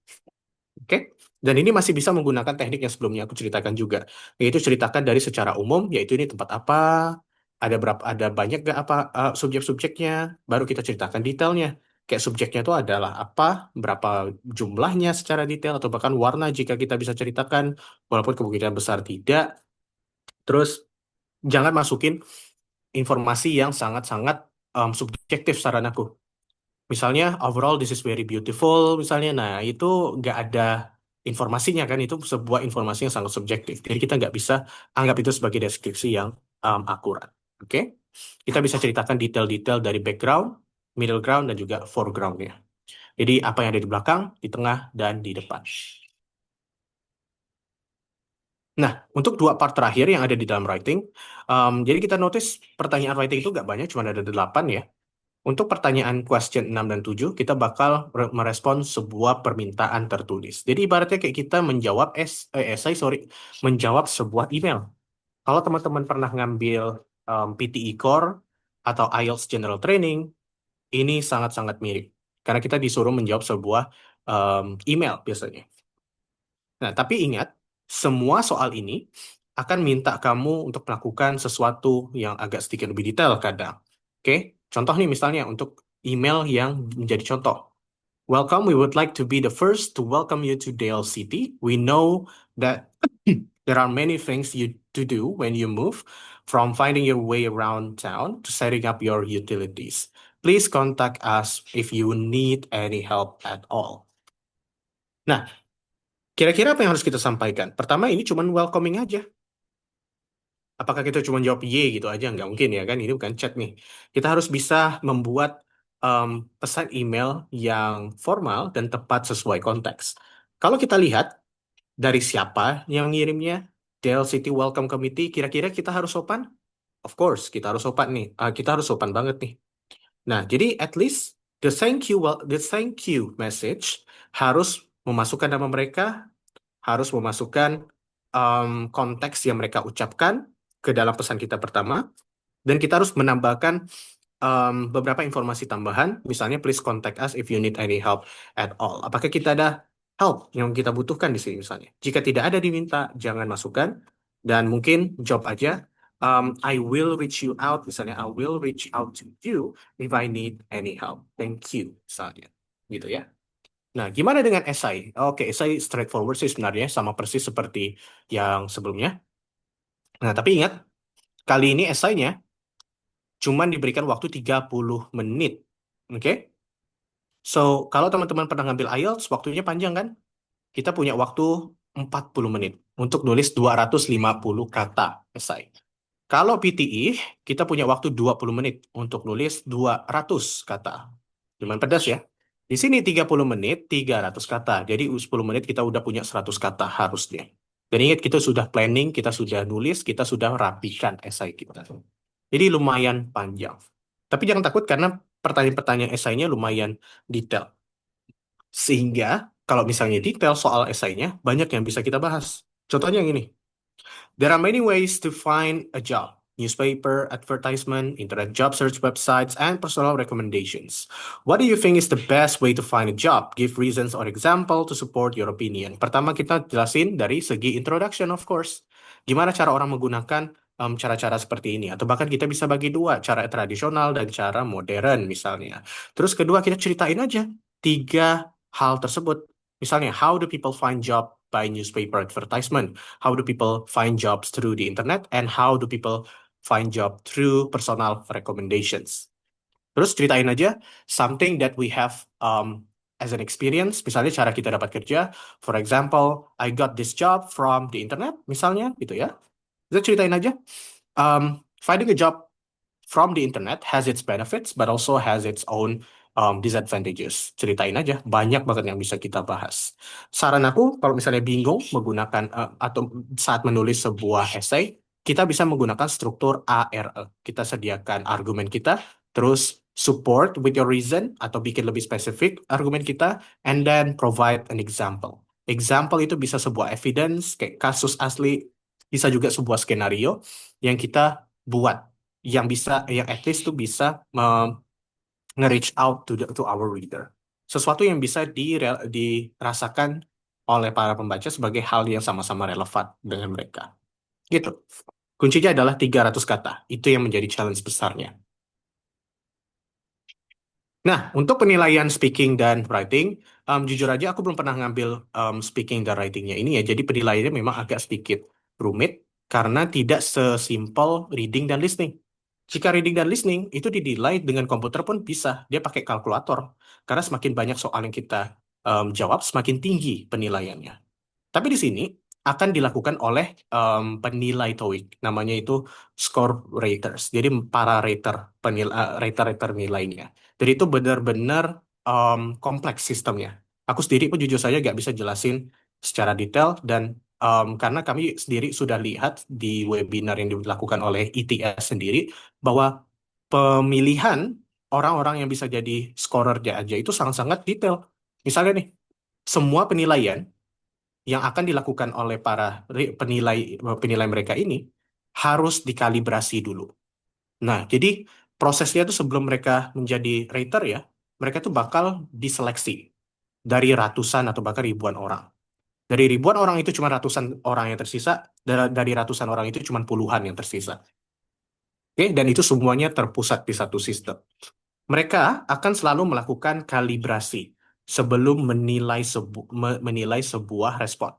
S2: Oke, dan ini masih bisa menggunakan teknik yang sebelumnya aku ceritakan juga, yaitu ceritakan dari secara umum, yaitu ini tempat apa, ada banyak gak apa subjek-subjeknya, baru kita ceritakan detailnya. Kayak subjeknya itu adalah apa, berapa jumlahnya secara detail, atau bahkan warna jika kita bisa ceritakan, walaupun kemungkinan besar tidak. Terus jangan masukin informasi yang sangat-sangat subjektif saran aku. Misalnya overall this is very beautiful misalnya, nah itu nggak ada informasinya kan, itu sebuah informasi yang sangat subjektif. Jadi kita nggak bisa anggap itu sebagai deskripsi yang akurat. Oke? Kita bisa ceritakan detail-detail dari background, middle ground, dan juga foregroundnya. Jadi apa yang ada di belakang, di tengah, dan di depan. Nah, untuk dua part terakhir yang ada di dalam writing, jadi kita notice pertanyaan writing itu nggak banyak, cuma ada 8 ya. Untuk pertanyaan question 6 dan 7, kita bakal merespon sebuah permintaan tertulis. Jadi ibaratnya kayak kita menjawab essay, menjawab sebuah email. Kalau teman-teman pernah ngambil PTE Core atau IELTS General Training, ini sangat-sangat mirip. Karena kita disuruh menjawab sebuah email biasanya. Nah, tapi ingat, semua soal ini akan minta kamu untuk melakukan sesuatu yang agak sedikit lebih detail kadang. Oke, contoh nih misalnya untuk email yang menjadi contoh. Welcome, we would like to be the first to welcome you to Dale City. We know that there are many things to do when you move, from finding your way around town to setting up your utilities. Please contact us if you need any help at all. Nah, kira-kira apa yang harus kita sampaikan? Pertama, ini cuma welcoming aja. Apakah kita cuma jawab ye gitu aja? Nggak mungkin ya kan, ini bukan chat nih. Kita harus bisa membuat pesan email yang formal dan tepat sesuai konteks. Kalau kita lihat dari siapa yang ngirimnya, Dale City Welcome Committee, kira-kira kita harus sopan? Of course, kita harus sopan nih. Kita harus sopan banget nih. Nah, jadi at least The thank you message harus memasukkan nama mereka, harus memasukkan konteks yang mereka ucapkan ke dalam pesan kita pertama, dan kita harus menambahkan beberapa informasi tambahan, misalnya please contact us if you need any help at all. Apakah kita ada help yang kita butuhkan di sini misalnya? Jika tidak ada diminta, jangan masukkan, dan mungkin jawab aja, I will reach you out, misalnya I will reach out to you if I need any help. Thank you, misalnya. Gitu ya. Nah, gimana dengan essay? Oke, essay straightforward sih sebenarnya, sama persis seperti yang sebelumnya. Nah, tapi ingat, kali ini essay-nya cuman diberikan waktu 30 menit. Oke? So, kalau teman-teman pernah ngambil IELTS, waktunya panjang kan? Kita punya waktu 40 menit untuk nulis 250 kata essay. Kalau PTE, kita punya waktu 20 menit untuk nulis 200 kata. Lumayan pedas ya. Di sini 30 menit, 300 kata. Jadi 10 menit kita udah punya 100 kata harusnya. Dan ingat, kita sudah planning, kita sudah nulis, kita sudah rapikan esai kita. Jadi lumayan panjang. Tapi jangan takut karena pertanyaan-pertanyaan esainya lumayan detail. Sehingga kalau misalnya detail soal esainya, banyak yang bisa kita bahas. Contohnya yang ini. There are many ways to find a job. Newspaper, advertisement, internet job search websites, and personal recommendations. What do you think is the best way to find a job? Give reasons or example to support your opinion. Pertama kita jelasin dari segi introduction, of course. Gimana cara orang menggunakan cara-cara seperti ini. Atau bahkan kita bisa bagi dua, cara tradisional dan cara modern misalnya. Terus kedua kita ceritain aja tiga hal tersebut. Misalnya, how do people find job by newspaper advertisement? How do people find jobs through the internet? And how do people find job through personal recommendations? Terus ceritain aja something that we have as an experience. Misalnya cara kita dapat kerja. For example, I got this job from the internet. Misalnya gitu ya. Kita ceritain aja. Finding a job from the internet has its benefits, but also has its own disadvantages. Ceritain aja, banyak banget yang bisa kita bahas. Saran aku, kalau misalnya bingung menggunakan atau saat menulis sebuah essay, kita bisa menggunakan struktur ARE. Kita sediakan argumen kita, terus support with your reason, atau bikin lebih spesifik argumen kita, and then provide an example. Example itu bisa sebuah evidence, kayak kasus asli, bisa juga sebuah skenario yang kita buat yang at least tuh bisa nge-reach out to our reader. Sesuatu yang bisa dirasakan oleh para pembaca sebagai hal yang sama-sama relevan dengan mereka. Gitu. Kuncinya adalah 300 kata. Itu yang menjadi challenge besarnya. Nah, untuk penilaian speaking dan writing, jujur aja aku belum pernah ngambil speaking dan writingnya ini ya. Jadi penilaiannya memang agak sedikit rumit karena tidak sesimpel reading dan listening. Jika reading dan listening itu dinilai dengan komputer pun bisa, dia pakai kalkulator. Karena semakin banyak soal yang kita jawab, semakin tinggi penilaiannya. Tapi di sini akan dilakukan oleh penilai TOEIC, namanya itu score raters. Jadi para rater nilainya. Jadi itu benar-benar kompleks sistemnya. Aku sendiri pun jujur saja nggak bisa jelasin secara detail dan karena kami sendiri sudah lihat di webinar yang dilakukan oleh ITS sendiri bahwa pemilihan orang-orang yang bisa jadi scorer aja itu sangat-sangat detail. Misalnya nih, semua penilaian yang akan dilakukan oleh para penilai mereka ini harus dikalibrasi dulu. Nah, jadi prosesnya itu sebelum mereka menjadi rater ya, mereka tuh bakal diseleksi dari ratusan atau bahkan ribuan orang. Dari ribuan orang itu cuma ratusan orang yang tersisa, dari ratusan orang itu cuma puluhan yang tersisa. Oke, dan itu semuanya terpusat di satu sistem. Mereka akan selalu melakukan kalibrasi sebelum menilai sebuah respon.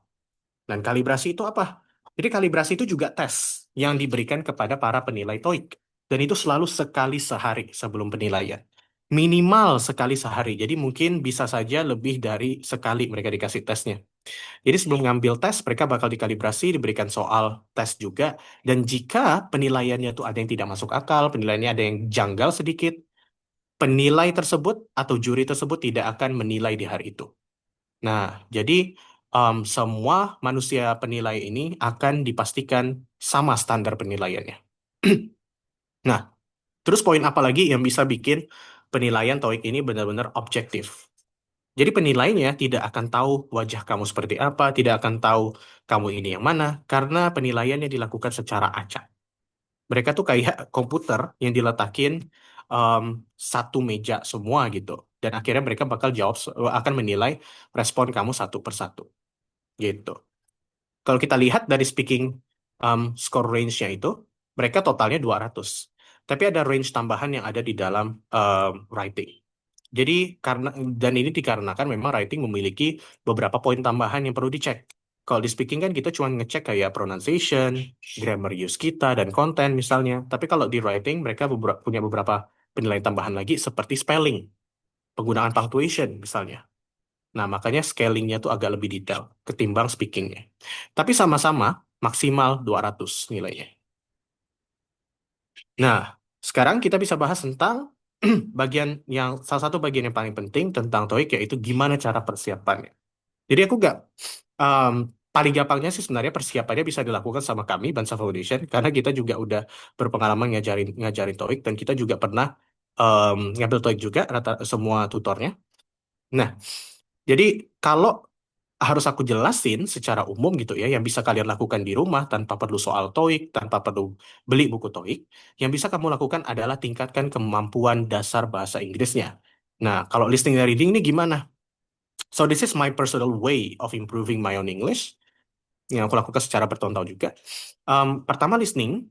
S2: Dan kalibrasi itu apa? Jadi kalibrasi itu juga tes yang diberikan kepada para penilai TOEIC. Dan itu selalu sekali sehari sebelum penilaian. Minimal sekali sehari. Jadi mungkin bisa saja lebih dari sekali mereka dikasih tesnya. Jadi sebelum ngambil tes, mereka bakal dikalibrasi, diberikan soal tes juga. Dan jika penilaiannya itu ada yang tidak masuk akal, penilaiannya ada yang janggal sedikit, penilai tersebut atau juri tersebut tidak akan menilai di hari itu. Nah, jadi semua manusia penilai ini akan dipastikan sama standar penilaiannya. Nah, terus poin apa lagi yang bisa bikin penilaian TOEIC ini benar-benar objektif. Jadi penilainya tidak akan tahu wajah kamu seperti apa, tidak akan tahu kamu ini yang mana, karena penilaiannya dilakukan secara acak. Mereka tuh kayak komputer yang diletakin em, satu meja semua gitu. Dan akhirnya mereka bakal akan menilai respon kamu satu persatu gitu. Kalau kita lihat dari speaking score range-nya itu, mereka totalnya 200. Tapi ada range tambahan yang ada di dalam writing. Jadi karena dan ini dikarenakan memang writing memiliki beberapa poin tambahan yang perlu dicek. Kalau di speaking kan kita cuma ngecek kayak pronunciation, grammar use kita, dan konten misalnya. Tapi kalau di writing mereka punya beberapa penilaian tambahan lagi seperti spelling, penggunaan punctuation misalnya. Nah, makanya scalingnya tuh agak lebih detail ketimbang speakingnya. Tapi sama-sama maksimal 200 nilainya. Nah, sekarang kita bisa bahas tentang salah satu bagian yang paling penting tentang TOEIC yaitu gimana cara persiapannya. Jadi aku nggak um, paling gampangnya sih sebenarnya persiapannya bisa dilakukan sama kami Bansa Foundation karena kita juga udah berpengalaman ngajarin ngajarin TOEIC dan kita juga pernah ngambil TOEIC juga semua tutornya. Nah, jadi kalau harus aku jelasin secara umum gitu ya, yang bisa kalian lakukan di rumah tanpa perlu soal TOEIC, tanpa perlu beli buku TOEIC, yang bisa kamu lakukan adalah tingkatkan kemampuan dasar bahasa Inggrisnya. Nah, kalau listening dan reading ini gimana? So this is my personal way of improving my own English yang aku lakukan secara bertahun-tahun juga. Pertama listening,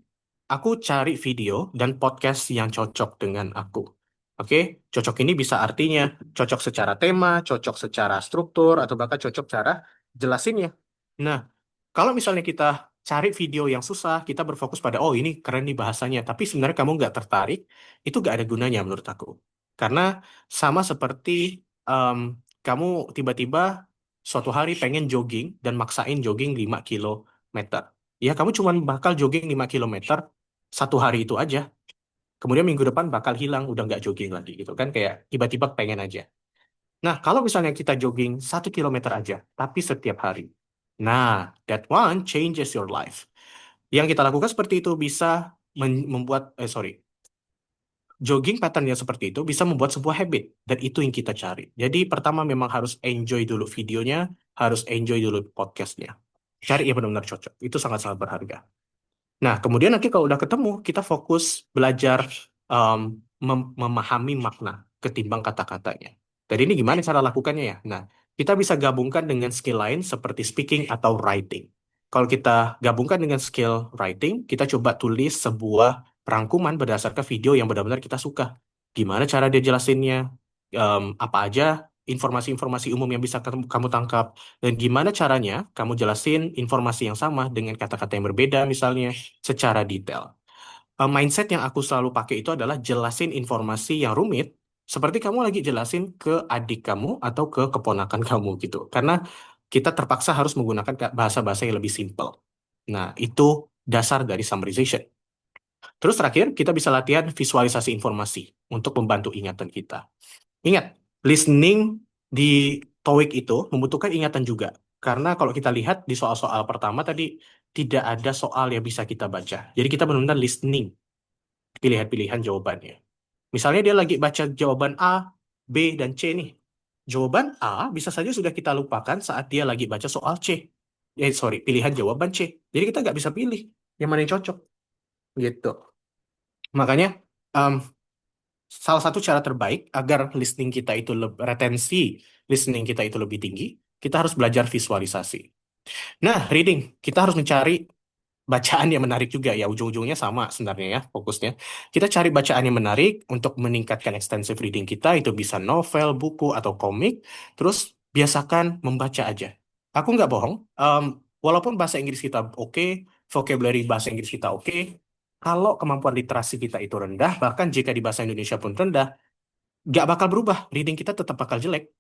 S2: aku cari video dan podcast yang cocok dengan aku. Oke, cocok ini bisa artinya cocok secara tema, cocok secara struktur, atau bahkan cocok cara jelasinnya. Nah, kalau misalnya kita cari video yang susah, kita berfokus pada, oh ini keren nih bahasanya, tapi sebenarnya kamu nggak tertarik, itu nggak ada gunanya menurut aku. Karena sama seperti em, kamu tiba-tiba suatu hari pengen jogging dan maksain jogging 5 kilometer. Ya, kamu cuma bakal jogging 5 kilometer satu hari itu aja. Kemudian minggu depan bakal hilang, udah nggak jogging lagi gitu kan. Kayak tiba-tiba pengen aja. Nah, kalau misalnya kita jogging 1 kilometer aja, tapi setiap hari. Nah, that one changes your life. Yang kita lakukan seperti itu bisa jogging pattern yang seperti itu bisa membuat sebuah habit. Dan itu yang kita cari. Jadi pertama memang harus enjoy dulu videonya, harus enjoy dulu podcastnya. Cari yang benar-benar cocok. Itu sangat-sangat berharga. Nah, kemudian nanti kalau udah ketemu, kita fokus belajar um, memahami makna ketimbang kata-katanya. Jadi ini gimana cara lakukannya ya? Nah, kita bisa gabungkan dengan skill lain seperti speaking atau writing. Kalau kita gabungkan dengan skill writing, kita coba tulis sebuah rangkuman berdasarkan video yang benar-benar kita suka. Gimana cara dia jelasinnya? Apa aja informasi-informasi umum yang bisa kamu tangkap? Dan gimana caranya kamu jelasin informasi yang sama dengan kata-kata yang berbeda misalnya secara detail. Mindset yang aku selalu pakai itu adalah jelasin informasi yang rumit seperti kamu lagi jelasin ke adik kamu atau ke keponakan kamu gitu. Karena kita terpaksa harus menggunakan bahasa-bahasa yang lebih simple. Nah, itu dasar dari summarization. Terus terakhir, kita bisa latihan visualisasi informasi untuk membantu ingatan kita. Ingat, listening di TOEIC itu membutuhkan ingatan juga. Karena kalau kita lihat di soal-soal pertama tadi, tidak ada soal yang bisa kita baca. Jadi kita benar-benar listening pilihan-pilihan jawabannya. Misalnya dia lagi baca jawaban A, B, dan C nih. Jawaban A bisa saja sudah kita lupakan saat dia lagi baca soal C. Pilihan jawaban C. Jadi kita nggak bisa pilih yang mana yang cocok. Gitu. Makanya, em, salah satu cara terbaik agar listening kita itu retensi listening kita itu lebih tinggi, kita harus belajar visualisasi. Nah, reading, kita harus mencari bacaan yang menarik juga ya, ujung-ujungnya sama sebenarnya ya fokusnya. Kita cari bacaan yang menarik untuk meningkatkan extensive reading kita, itu bisa novel, buku, atau komik. Terus biasakan membaca aja. Aku nggak bohong, walaupun bahasa Inggris kita oke, vocabulary bahasa Inggris kita oke, kalau kemampuan literasi kita itu rendah, bahkan jika di bahasa Indonesia pun rendah, nggak bakal berubah. Reading kita tetap bakal jelek.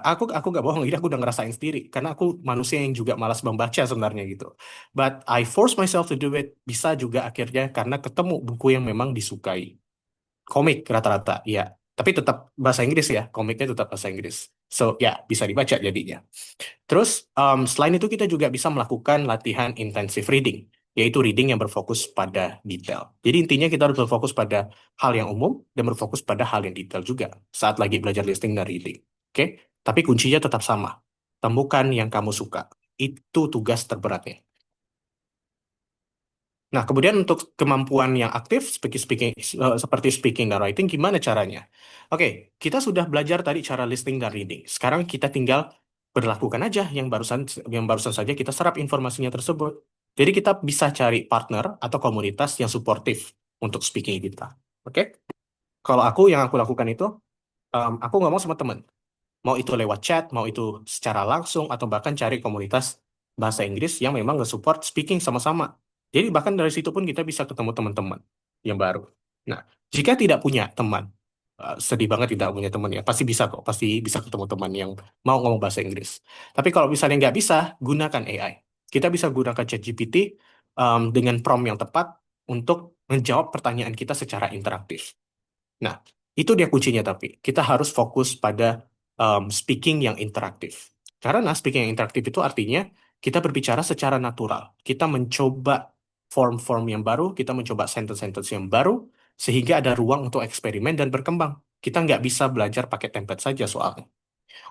S2: Aku nggak bohong, ini aku udah ngerasain sendiri. Karena aku manusia yang juga malas membaca sebenarnya gitu. But I force myself to do it. Bisa juga akhirnya karena ketemu buku yang memang disukai. Komik rata-rata, ya. Tapi tetap bahasa Inggris ya, komiknya tetap bahasa Inggris. So, ya, bisa dibaca jadinya. Terus, selain itu kita juga bisa melakukan latihan intensive reading. yaitu reading yang berfokus pada detail. Jadi intinya kita harus berfokus pada hal yang umum dan berfokus pada hal yang detail juga saat lagi belajar listening dan reading. Oke? Tapi kuncinya tetap sama. Temukan yang kamu suka. Itu tugas terberatnya. Nah, kemudian untuk kemampuan yang aktif, seperti speaking dan writing, gimana caranya? Oke, kita sudah belajar tadi cara listening dan reading. Sekarang kita tinggal berlakukan aja yang barusan saja kita serap informasinya tersebut. Jadi kita bisa cari partner atau komunitas yang suportif untuk speaking kita. Oke? Kalau yang aku lakukan itu, aku ngomong sama teman. Mau itu lewat chat, mau itu secara langsung, atau bahkan cari komunitas bahasa Inggris yang memang nge-support speaking sama-sama. Jadi bahkan dari situ pun kita bisa ketemu teman-teman yang baru. Nah, jika tidak punya teman, sedih banget tidak punya teman ya, pasti bisa kok, pasti bisa ketemu teman yang mau ngomong bahasa Inggris. Tapi kalau misalnya nggak bisa, gunakan AI. Kita bisa gunakan ChatGPT dengan prompt yang tepat untuk menjawab pertanyaan kita secara interaktif. Nah, itu dia kuncinya tapi. Kita harus fokus pada speaking yang interaktif. Karena speaking yang interaktif itu artinya kita berbicara secara natural. Kita mencoba form-form yang baru, kita mencoba sentence-sentence yang baru, sehingga ada ruang untuk eksperimen dan berkembang. Kita nggak bisa belajar pakai template saja soalnya.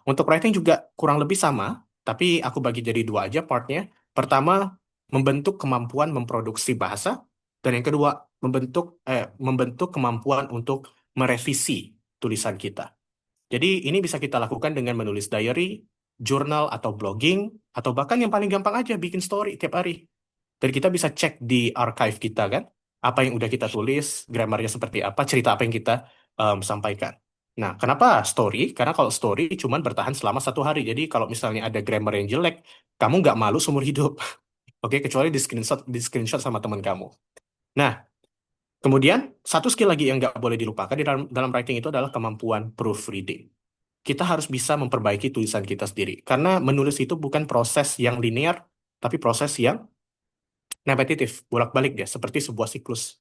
S2: Untuk writing juga kurang lebih sama, tapi aku bagi jadi dua aja partnya. Pertama, membentuk kemampuan memproduksi bahasa, dan yang kedua, membentuk kemampuan untuk merevisi tulisan kita. Jadi ini bisa kita lakukan dengan menulis diary, jurnal atau blogging, atau bahkan yang paling gampang aja bikin story tiap hari. Dan kita bisa cek di archive kita kan, apa yang udah kita tulis, grammarnya seperti apa, cerita apa yang kita sampaikan. Nah, kenapa story? Karena kalau story cuman bertahan selama 1 hari. Jadi kalau misalnya ada grammar yang jelek, kamu nggak malu seumur hidup. Oke, kecuali di screenshot sama teman kamu. Nah, kemudian satu skill lagi yang nggak boleh dilupakan di dalam writing itu adalah kemampuan proofreading. Kita harus bisa memperbaiki tulisan kita sendiri. Karena menulis itu bukan proses yang linear, tapi proses yang repetitif, bolak-balik dia, seperti sebuah siklus.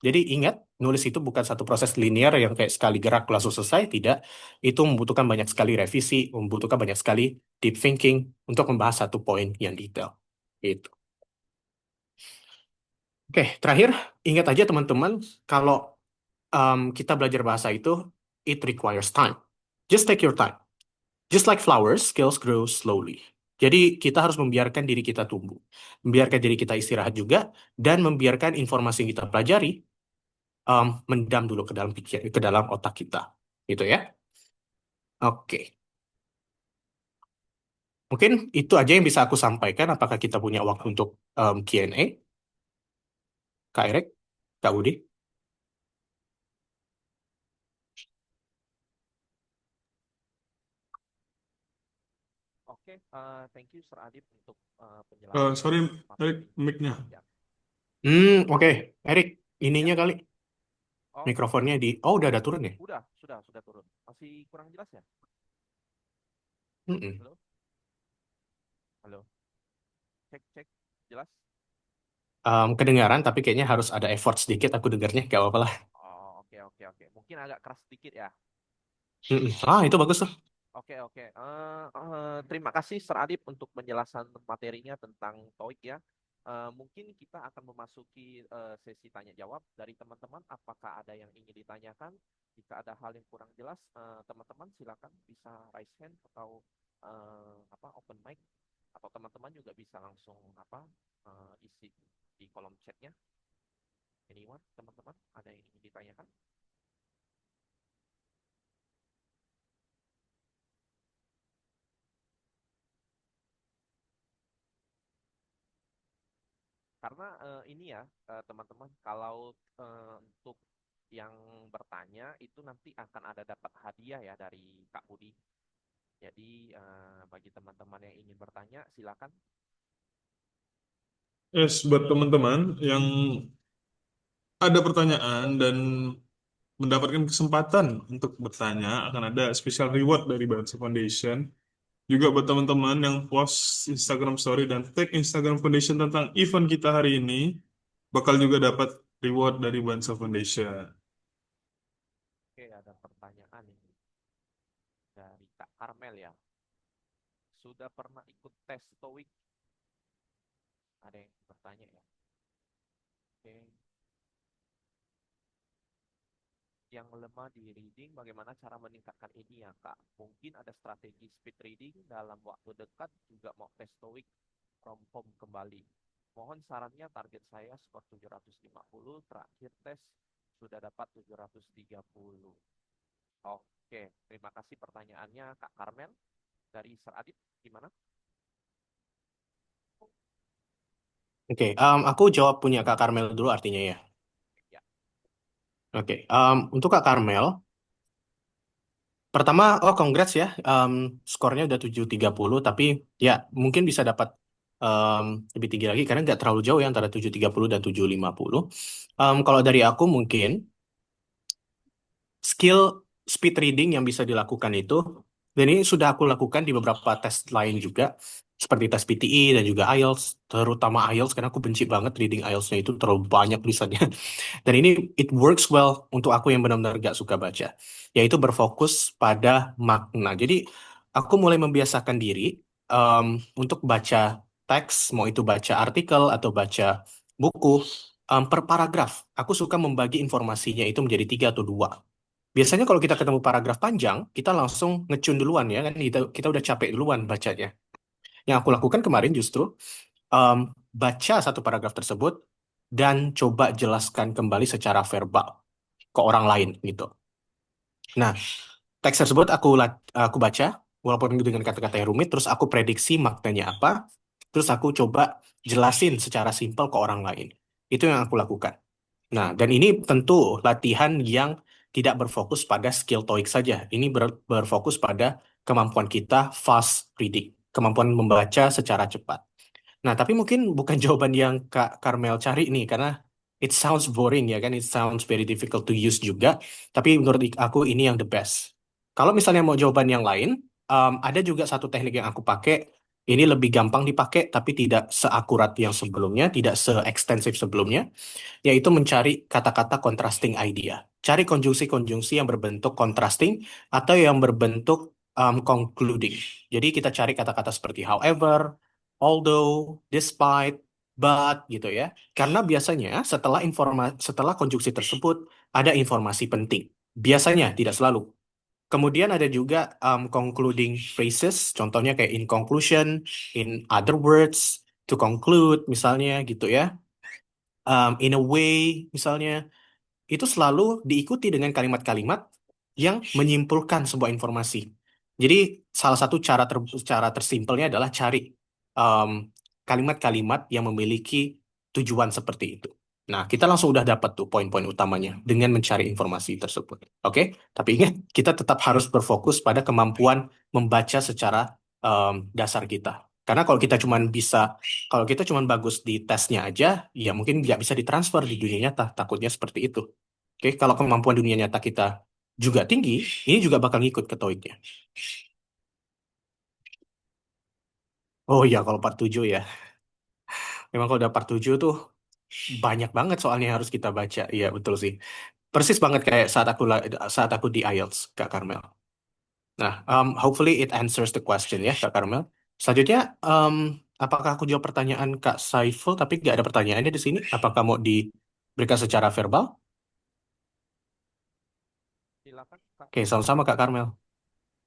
S2: Jadi ingat, nulis itu bukan satu proses linear yang kayak sekali gerak langsung selesai, tidak. Itu membutuhkan banyak sekali revisi, membutuhkan banyak sekali deep thinking untuk membahas satu poin yang detail. Itu. Oke, terakhir, ingat aja teman-teman, kalau kita belajar bahasa itu, it requires time. Just take your time. Just like flowers, skills grow slowly. Jadi kita harus membiarkan diri kita tumbuh, membiarkan diri kita istirahat juga, dan membiarkan informasi yang kita pelajari mendam dulu ke dalam otak kita, gitu ya. Oke, mungkin itu aja yang bisa aku sampaikan. Apakah kita punya waktu untuk Q&A, Kak Erik, Kak Budi?
S1: Oke, thank you Sir Adib untuk penjelasan
S3: Sorry,
S1: dan
S3: Erik,
S1: materi.
S3: mic-nya.
S1: Ya.
S2: Oke, Erik, ininya
S1: Ya.
S2: kali
S1: Oh,
S2: mikrofonnya oh udah ada turun ya?
S1: sudah turun. Masih kurang jelas ya?
S2: Mm-mm.
S1: Halo, halo. Cek, cek. Jelas?
S2: Kedengaran, tapi kayaknya harus ada effort sedikit. Aku dengarnya, gak apa-apa lah.
S1: Oh, oke, oke, oke. Mungkin agak keras sedikit ya.
S2: Mm-mm. Itu bagus tuh.
S1: Oke, oke. Terima kasih Sir Adib untuk penjelasan materinya tentang TOEIC ya. Mungkin kita akan memasuki sesi tanya jawab dari teman-teman. Apakah ada yang ingin ditanyakan? Jika ada hal yang kurang jelas, teman-teman silakan bisa raise hand atau open mic, atau teman-teman juga bisa langsung isi di kolom chatnya. Anyone, teman-teman, ada yang ingin ditanyakan? Karena ini ya teman-teman, kalau untuk yang bertanya itu nanti akan ada dapat hadiah ya dari Kak Budi. Jadi bagi teman-teman yang ingin bertanya silakan.
S3: Yes, buat teman-teman yang ada pertanyaan dan mendapatkan kesempatan untuk bertanya, akan ada special reward dari Bansa Foundation. Juga buat teman-teman yang post Instagram Story dan tag Instagram Foundation tentang event kita hari ini, bakal juga dapat reward dari Bansa Foundation.
S1: Oke, ada pertanyaan ini dari Kak Karmel ya. Sudah pernah ikut tes TOEIC? Ada yang bertanya ya. Oke. Yang lemah di reading, bagaimana cara meningkatkan ini ya Kak? Mungkin ada strategi speed reading dalam waktu dekat, juga mau tes TOEIC from home kembali. Mohon sarannya, target saya skor 750, terakhir tes sudah dapat 730. Oke, terima kasih pertanyaannya Kak Karmel. Dari Sir Adit, gimana?
S2: Oke, aku jawab punya Kak Karmel dulu artinya ya.
S1: Ya,
S2: Oke, untuk Kak Karmel, pertama, oh congrats ya, skornya udah 730, tapi ya mungkin bisa dapat em, lebih tinggi lagi karena nggak terlalu jauh ya antara 730 dan 750. Kalau dari aku mungkin skill speed reading yang bisa dilakukan itu, dan ini sudah aku lakukan di beberapa tes lain juga, seperti tes PTE dan juga IELTS, terutama IELTS karena aku benci banget reading IELTS-nya itu terlalu banyak tulisannya. Dan ini it works well untuk aku yang benar-benar gak suka baca, yaitu berfokus pada makna. Jadi aku mulai membiasakan diri untuk baca teks, mau itu baca artikel atau baca buku per paragraf. Aku suka membagi informasinya itu menjadi tiga atau dua. Biasanya kalau kita ketemu paragraf panjang, kita langsung ngecun duluan ya kan, kita udah capek duluan bacanya. Yang aku lakukan kemarin justru em, baca satu paragraf tersebut dan coba jelaskan kembali secara verbal ke orang lain gitu. Nah, teks tersebut aku baca walaupun dengan kata-kata yang rumit, terus aku prediksi maknanya apa, terus aku coba jelasin secara simpel ke orang lain. Itu yang aku lakukan. Nah, dan ini tentu latihan yang tidak berfokus pada skill TOEIC saja. Ini berfokus pada kemampuan kita fast reading, kemampuan membaca secara cepat. Nah, tapi mungkin bukan jawaban yang Kak Karmel cari nih, karena it sounds boring ya kan, it sounds very difficult to use juga. Tapi menurut aku ini yang the best. Kalau misalnya mau jawaban yang lain, ada juga satu teknik yang aku pakai. Ini lebih gampang dipakai, tapi tidak seakurat yang sebelumnya, tidak se-ekstensif sebelumnya, yaitu mencari kata-kata contrasting idea. Cari konjungsi-konjungsi yang berbentuk contrasting atau yang berbentuk concluding. Jadi kita cari kata-kata seperti however, although, despite, but gitu ya. Karena biasanya setelah konjungsi tersebut ada informasi penting. Biasanya tidak selalu. Kemudian ada juga concluding phrases, contohnya kayak in conclusion, in other words, to conclude misalnya gitu ya. In a way misalnya, itu selalu diikuti dengan kalimat-kalimat yang menyimpulkan sebuah informasi. Jadi salah satu cara tersimpelnya adalah cari um, kalimat-kalimat yang memiliki tujuan seperti itu. Nah, kita langsung udah dapat tuh poin-poin utamanya dengan mencari informasi tersebut. Oke, tapi ingat kita tetap harus berfokus pada kemampuan membaca secara dasar kita. Karena kalau kita cuman bagus di tesnya aja, ya mungkin nggak bisa ditransfer di dunia nyata. Takutnya seperti itu. Oke, kalau kemampuan dunia nyata kita juga tinggi, ini juga bakal ngikut ke TOEIC-nya. Oh iya, kalau part 7 ya. Memang kalau udah part 7 tuh banyak banget soalnya yang harus kita baca. Iya, betul sih. Persis banget kayak saat aku di IELTS, Kak Karmel. Nah, hopefully it answers the question ya, Kak Karmel. Selanjutnya, apakah aku jawab pertanyaan Kak Saiful, tapi nggak ada pertanyaannya di sini? Apakah mau diberikan secara verbal?
S1: silakan Kak.
S2: Oke, sama-sama Kak Karmel.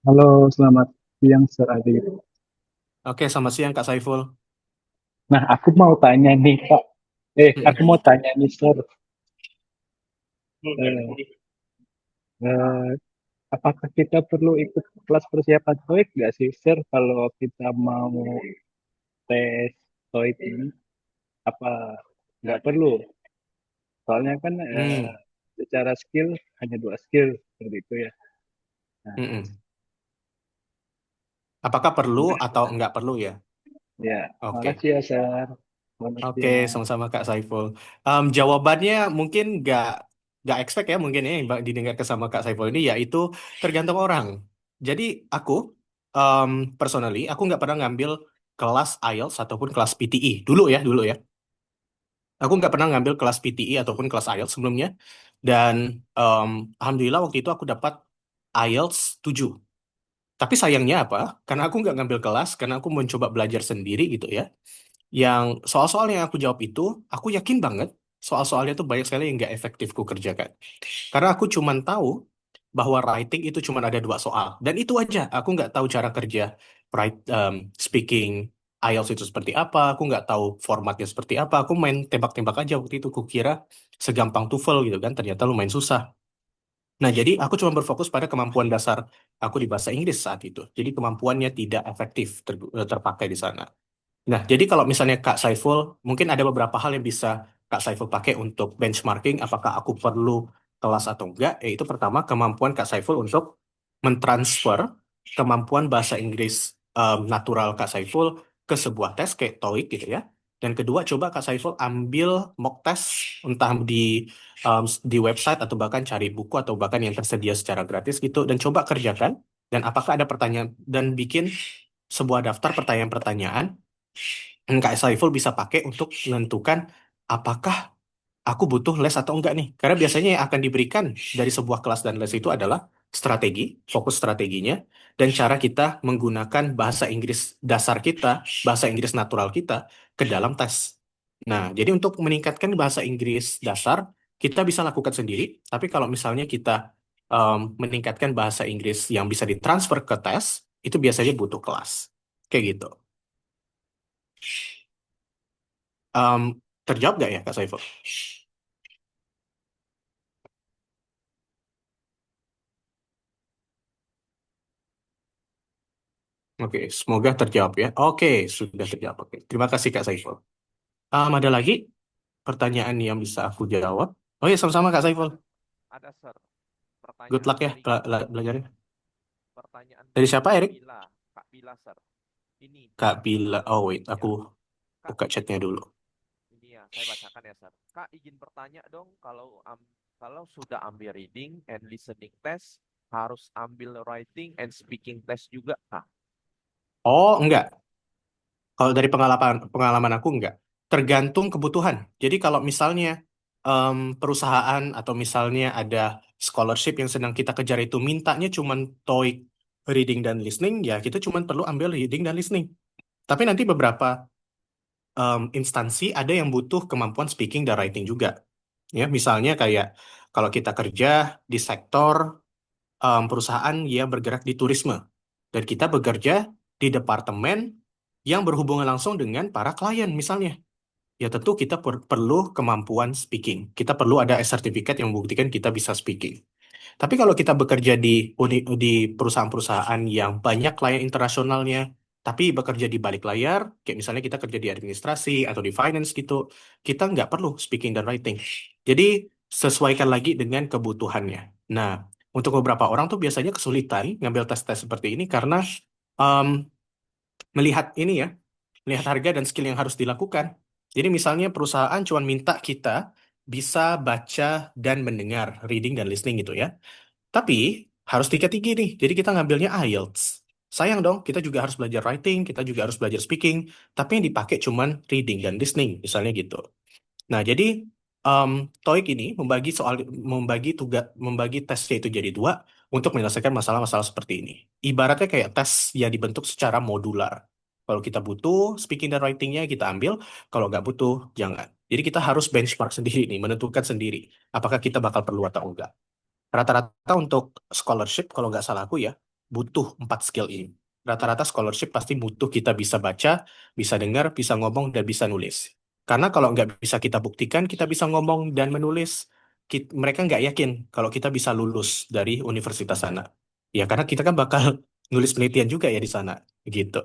S4: Halo, selamat siang, Sir Adit.
S2: Oke, selamat siang Kak Saiful.
S4: Nah, aku mau tanya nih, Pak. Aku
S2: Mm-mm.
S4: mau tanya nih, Sir. Eh, eh, apakah kita perlu ikut kelas persiapan TOEIC nggak sih, Sir, kalau kita mau tes TOEIC ini? Apa nggak perlu? Soalnya kan
S2: Hmm,
S4: secara skill hanya dua skill seperti itu ya. Nah,
S2: mm-mm. Apakah perlu atau enggak perlu ya?
S4: ya,
S2: Oke.
S4: makasih ya, Sir. Selamat
S2: Oke,
S4: siang.
S2: sama-sama Kak Saiful. Jawabannya mungkin nggak expect ya mungkin ya yang didengar ke sama Kak Saiful ini, yaitu tergantung orang. Jadi aku personally aku nggak pernah ngambil kelas IELTS ataupun kelas PTE dulu ya. Aku nggak pernah ngambil kelas PTE ataupun kelas IELTS sebelumnya, dan em, alhamdulillah waktu itu aku dapat IELTS 7. Tapi sayangnya apa? Karena aku nggak ngambil kelas, karena aku mencoba belajar sendiri gitu ya. Yang soal-soal yang aku jawab itu, aku yakin banget soal-soalnya tuh banyak sekali yang nggak efektif ku kerjakan. Karena aku cuman tahu bahwa writing itu cuman ada 2 soal. Dan itu aja. Aku nggak tahu cara kerja speaking IELTS itu seperti apa. Aku nggak tahu formatnya seperti apa. Aku main tembak-tembak aja waktu itu. Kukira segampang TOEFL gitu kan. Ternyata lumayan susah. Nah, jadi aku cuma berfokus pada kemampuan dasar aku di bahasa Inggris saat itu. Jadi kemampuannya tidak efektif terpakai di sana. Nah, jadi kalau misalnya Kak Saiful, mungkin ada beberapa hal yang bisa Kak Saiful pakai untuk benchmarking apakah aku perlu kelas atau enggak. Yaitu pertama, kemampuan Kak Saiful untuk mentransfer kemampuan bahasa Inggris natural Kak Saiful ke sebuah tes kayak TOEIC gitu ya. Dan kedua, coba Kak Saiful ambil mock test entah di website atau bahkan cari buku atau bahkan yang tersedia secara gratis gitu dan coba kerjakan. Dan apakah ada pertanyaan dan bikin sebuah daftar pertanyaan-pertanyaan Kak Saiful bisa pakai untuk menentukan apakah aku butuh les atau enggak nih. Karena biasanya yang akan diberikan dari sebuah kelas dan les itu adalah strategi, fokus strateginya, dan cara kita menggunakan bahasa Inggris dasar kita, bahasa Inggris natural kita ke dalam tes. Nah, jadi untuk meningkatkan bahasa Inggris dasar, kita bisa lakukan sendiri. Tapi kalau misalnya kita meningkatkan bahasa Inggris yang bisa ditransfer ke tes, itu biasanya butuh kelas. Kayak gitu. Em, Terjawab nggak ya, Kak Saiful? Oke, semoga terjawab ya. Oke, sudah terjawab. Oke, terima kasih Kak Saiful. Ada lagi pertanyaan yang bisa aku jawab? Oh iya, sama-sama Kak Saiful.
S1: Ada, Sir.
S2: Good
S1: Pertanyaan
S2: luck ya
S1: dari
S2: belajarnya.
S1: pertanyaan
S2: Dari
S1: dari
S2: siapa,
S1: Kak
S2: Erik?
S1: Bila. Kak Bila, Sir. Ini,
S2: Kak Bila. Oh wait, aku
S1: ya, Kak,
S2: buka chatnya dulu.
S1: ini ya, saya bacakan ya, Sir. Kak, izin bertanya dong, kalau sudah ambil reading and listening test, harus ambil writing and speaking test juga, Kak?
S2: Oh, enggak. Kalau dari pengalaman pengalaman aku enggak. Tergantung kebutuhan. Jadi kalau misalnya perusahaan atau misalnya ada scholarship yang sedang kita kejar itu mintanya cuman TOEIC reading dan listening, ya kita cuman perlu ambil reading dan listening. Tapi nanti beberapa instansi ada yang butuh kemampuan speaking dan writing juga. Ya, misalnya kayak kalau kita kerja di sektor perusahaan yang bergerak di turisme dan kita bekerja di departemen yang berhubungan langsung dengan para klien misalnya. Ya tentu kita perlu kemampuan speaking. Kita perlu ada sertifikat yang membuktikan kita bisa speaking. Tapi kalau kita bekerja di perusahaan-perusahaan yang banyak klien internasionalnya, tapi bekerja di balik layar, kayak misalnya kita kerja di administrasi atau di finance gitu, kita nggak perlu speaking dan writing. Jadi sesuaikan lagi dengan kebutuhannya. Nah, untuk beberapa orang tuh biasanya kesulitan ngambil tes-tes seperti ini karena um, melihat ini ya, melihat harga dan skill yang harus dilakukan. Jadi misalnya perusahaan cuma minta kita bisa baca dan mendengar, reading dan listening gitu ya. Tapi harus tingkat tinggi nih. Jadi kita ngambilnya IELTS. Sayang dong, kita juga harus belajar writing, kita juga harus belajar speaking, tapi yang dipakai cuman reading dan listening, misalnya gitu. Nah, jadi um, TOEIC ini membagi tesnya itu jadi 2 untuk menyelesaikan masalah-masalah seperti ini. Ibaratnya kayak tes yang dibentuk secara modular. Kalau kita butuh speaking dan writingnya kita ambil, kalau nggak butuh jangan. Jadi kita harus benchmark sendiri nih, menentukan sendiri apakah kita bakal perlu atau enggak. Rata-rata untuk scholarship, kalau nggak salah aku ya, butuh 4 skill ini. Rata-rata scholarship pasti butuh kita bisa baca, bisa dengar, bisa ngomong, dan bisa nulis. Karena kalau nggak bisa kita buktikan, kita bisa ngomong dan menulis, mereka nggak yakin kalau kita bisa lulus dari universitas sana. Ya, karena kita kan bakal nulis penelitian juga ya di sana. Gitu.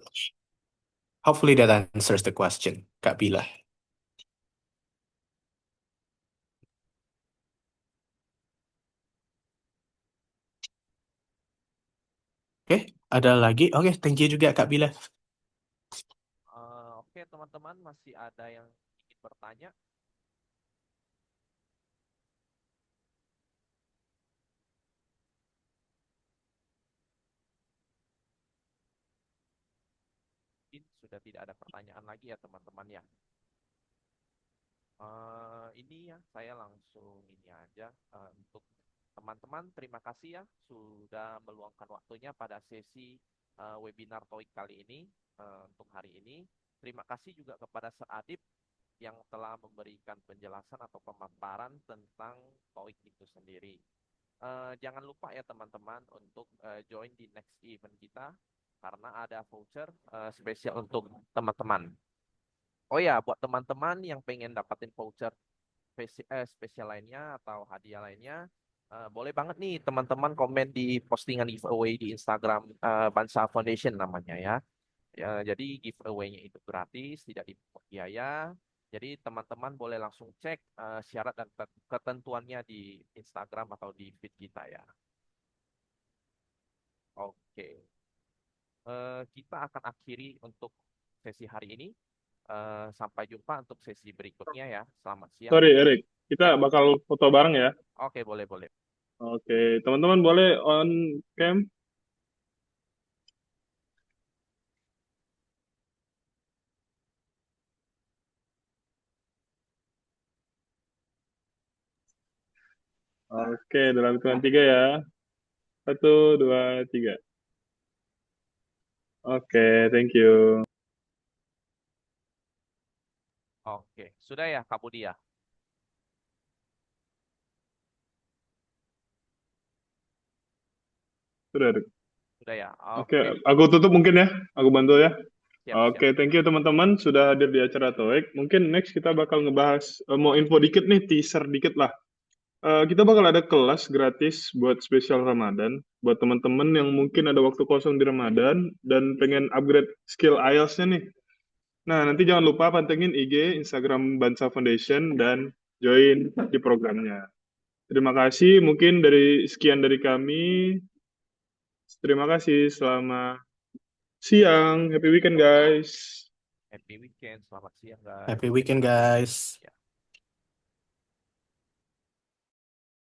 S2: Hopefully that answers the question, Kak Bila. Oke, ada lagi? Oke, thank you juga Kak Bila.
S1: Oke, teman-teman, masih ada yang ingin bertanya? Mungkin sudah tidak ada pertanyaan lagi ya, teman-teman ya. Ini ya, saya langsung ini aja untuk teman-teman. Terima kasih ya sudah meluangkan waktunya pada sesi webinar TOEIC kali ini untuk hari ini. Terima kasih juga kepada Sir Adib yang telah memberikan penjelasan atau pemaparan tentang TOEIC itu sendiri. Jangan lupa ya teman-teman untuk join di next event kita karena ada voucher spesial untuk teman-teman. Oh ya, buat teman-teman yang pengen dapatin voucher spesial lainnya atau hadiah lainnya, boleh banget nih teman-teman komen di postingan giveaway di Instagram Bansa Foundation namanya ya. Jadi giveaway-nya itu gratis, tidak dipungut biaya. Jadi teman-teman boleh langsung cek syarat dan ketentuannya di Instagram atau di feed kita ya. Oke. Kita akan akhiri untuk sesi hari ini. Sampai jumpa untuk sesi berikutnya ya. Selamat siang.
S3: Sorry, Erik. Kita bakal foto bareng ya.
S1: Oke, boleh.
S3: Oke, teman-teman boleh on cam? Oke, dalam hitungan 3 ya. 1, 2, 3. Oke, thank you.
S1: Oke, sudah ya Kak Budi ya?
S3: Sudah, Erik.
S1: Sudah ya?
S3: Oke,
S1: Oke,
S3: aku tutup mungkin ya. Aku bantu ya.
S1: siap.
S3: Oke, thank you teman-teman sudah hadir di acara TOEIC. Mungkin next kita bakal ngebahas, mau info dikit nih, teaser dikit lah. Kita bakal ada kelas gratis buat spesial Ramadan. Buat teman-teman yang mungkin ada waktu kosong di Ramadan dan pengen upgrade skill IELTS-nya nih. Nah, nanti jangan lupa pantengin IG, Instagram Bansa Foundation, dan join di programnya. Terima kasih, mungkin sekian dari kami. Terima kasih, selamat siang. Happy weekend, guys.
S1: Happy weekend, selamat siang guys.
S2: Happy weekend, guys.
S1: Ya.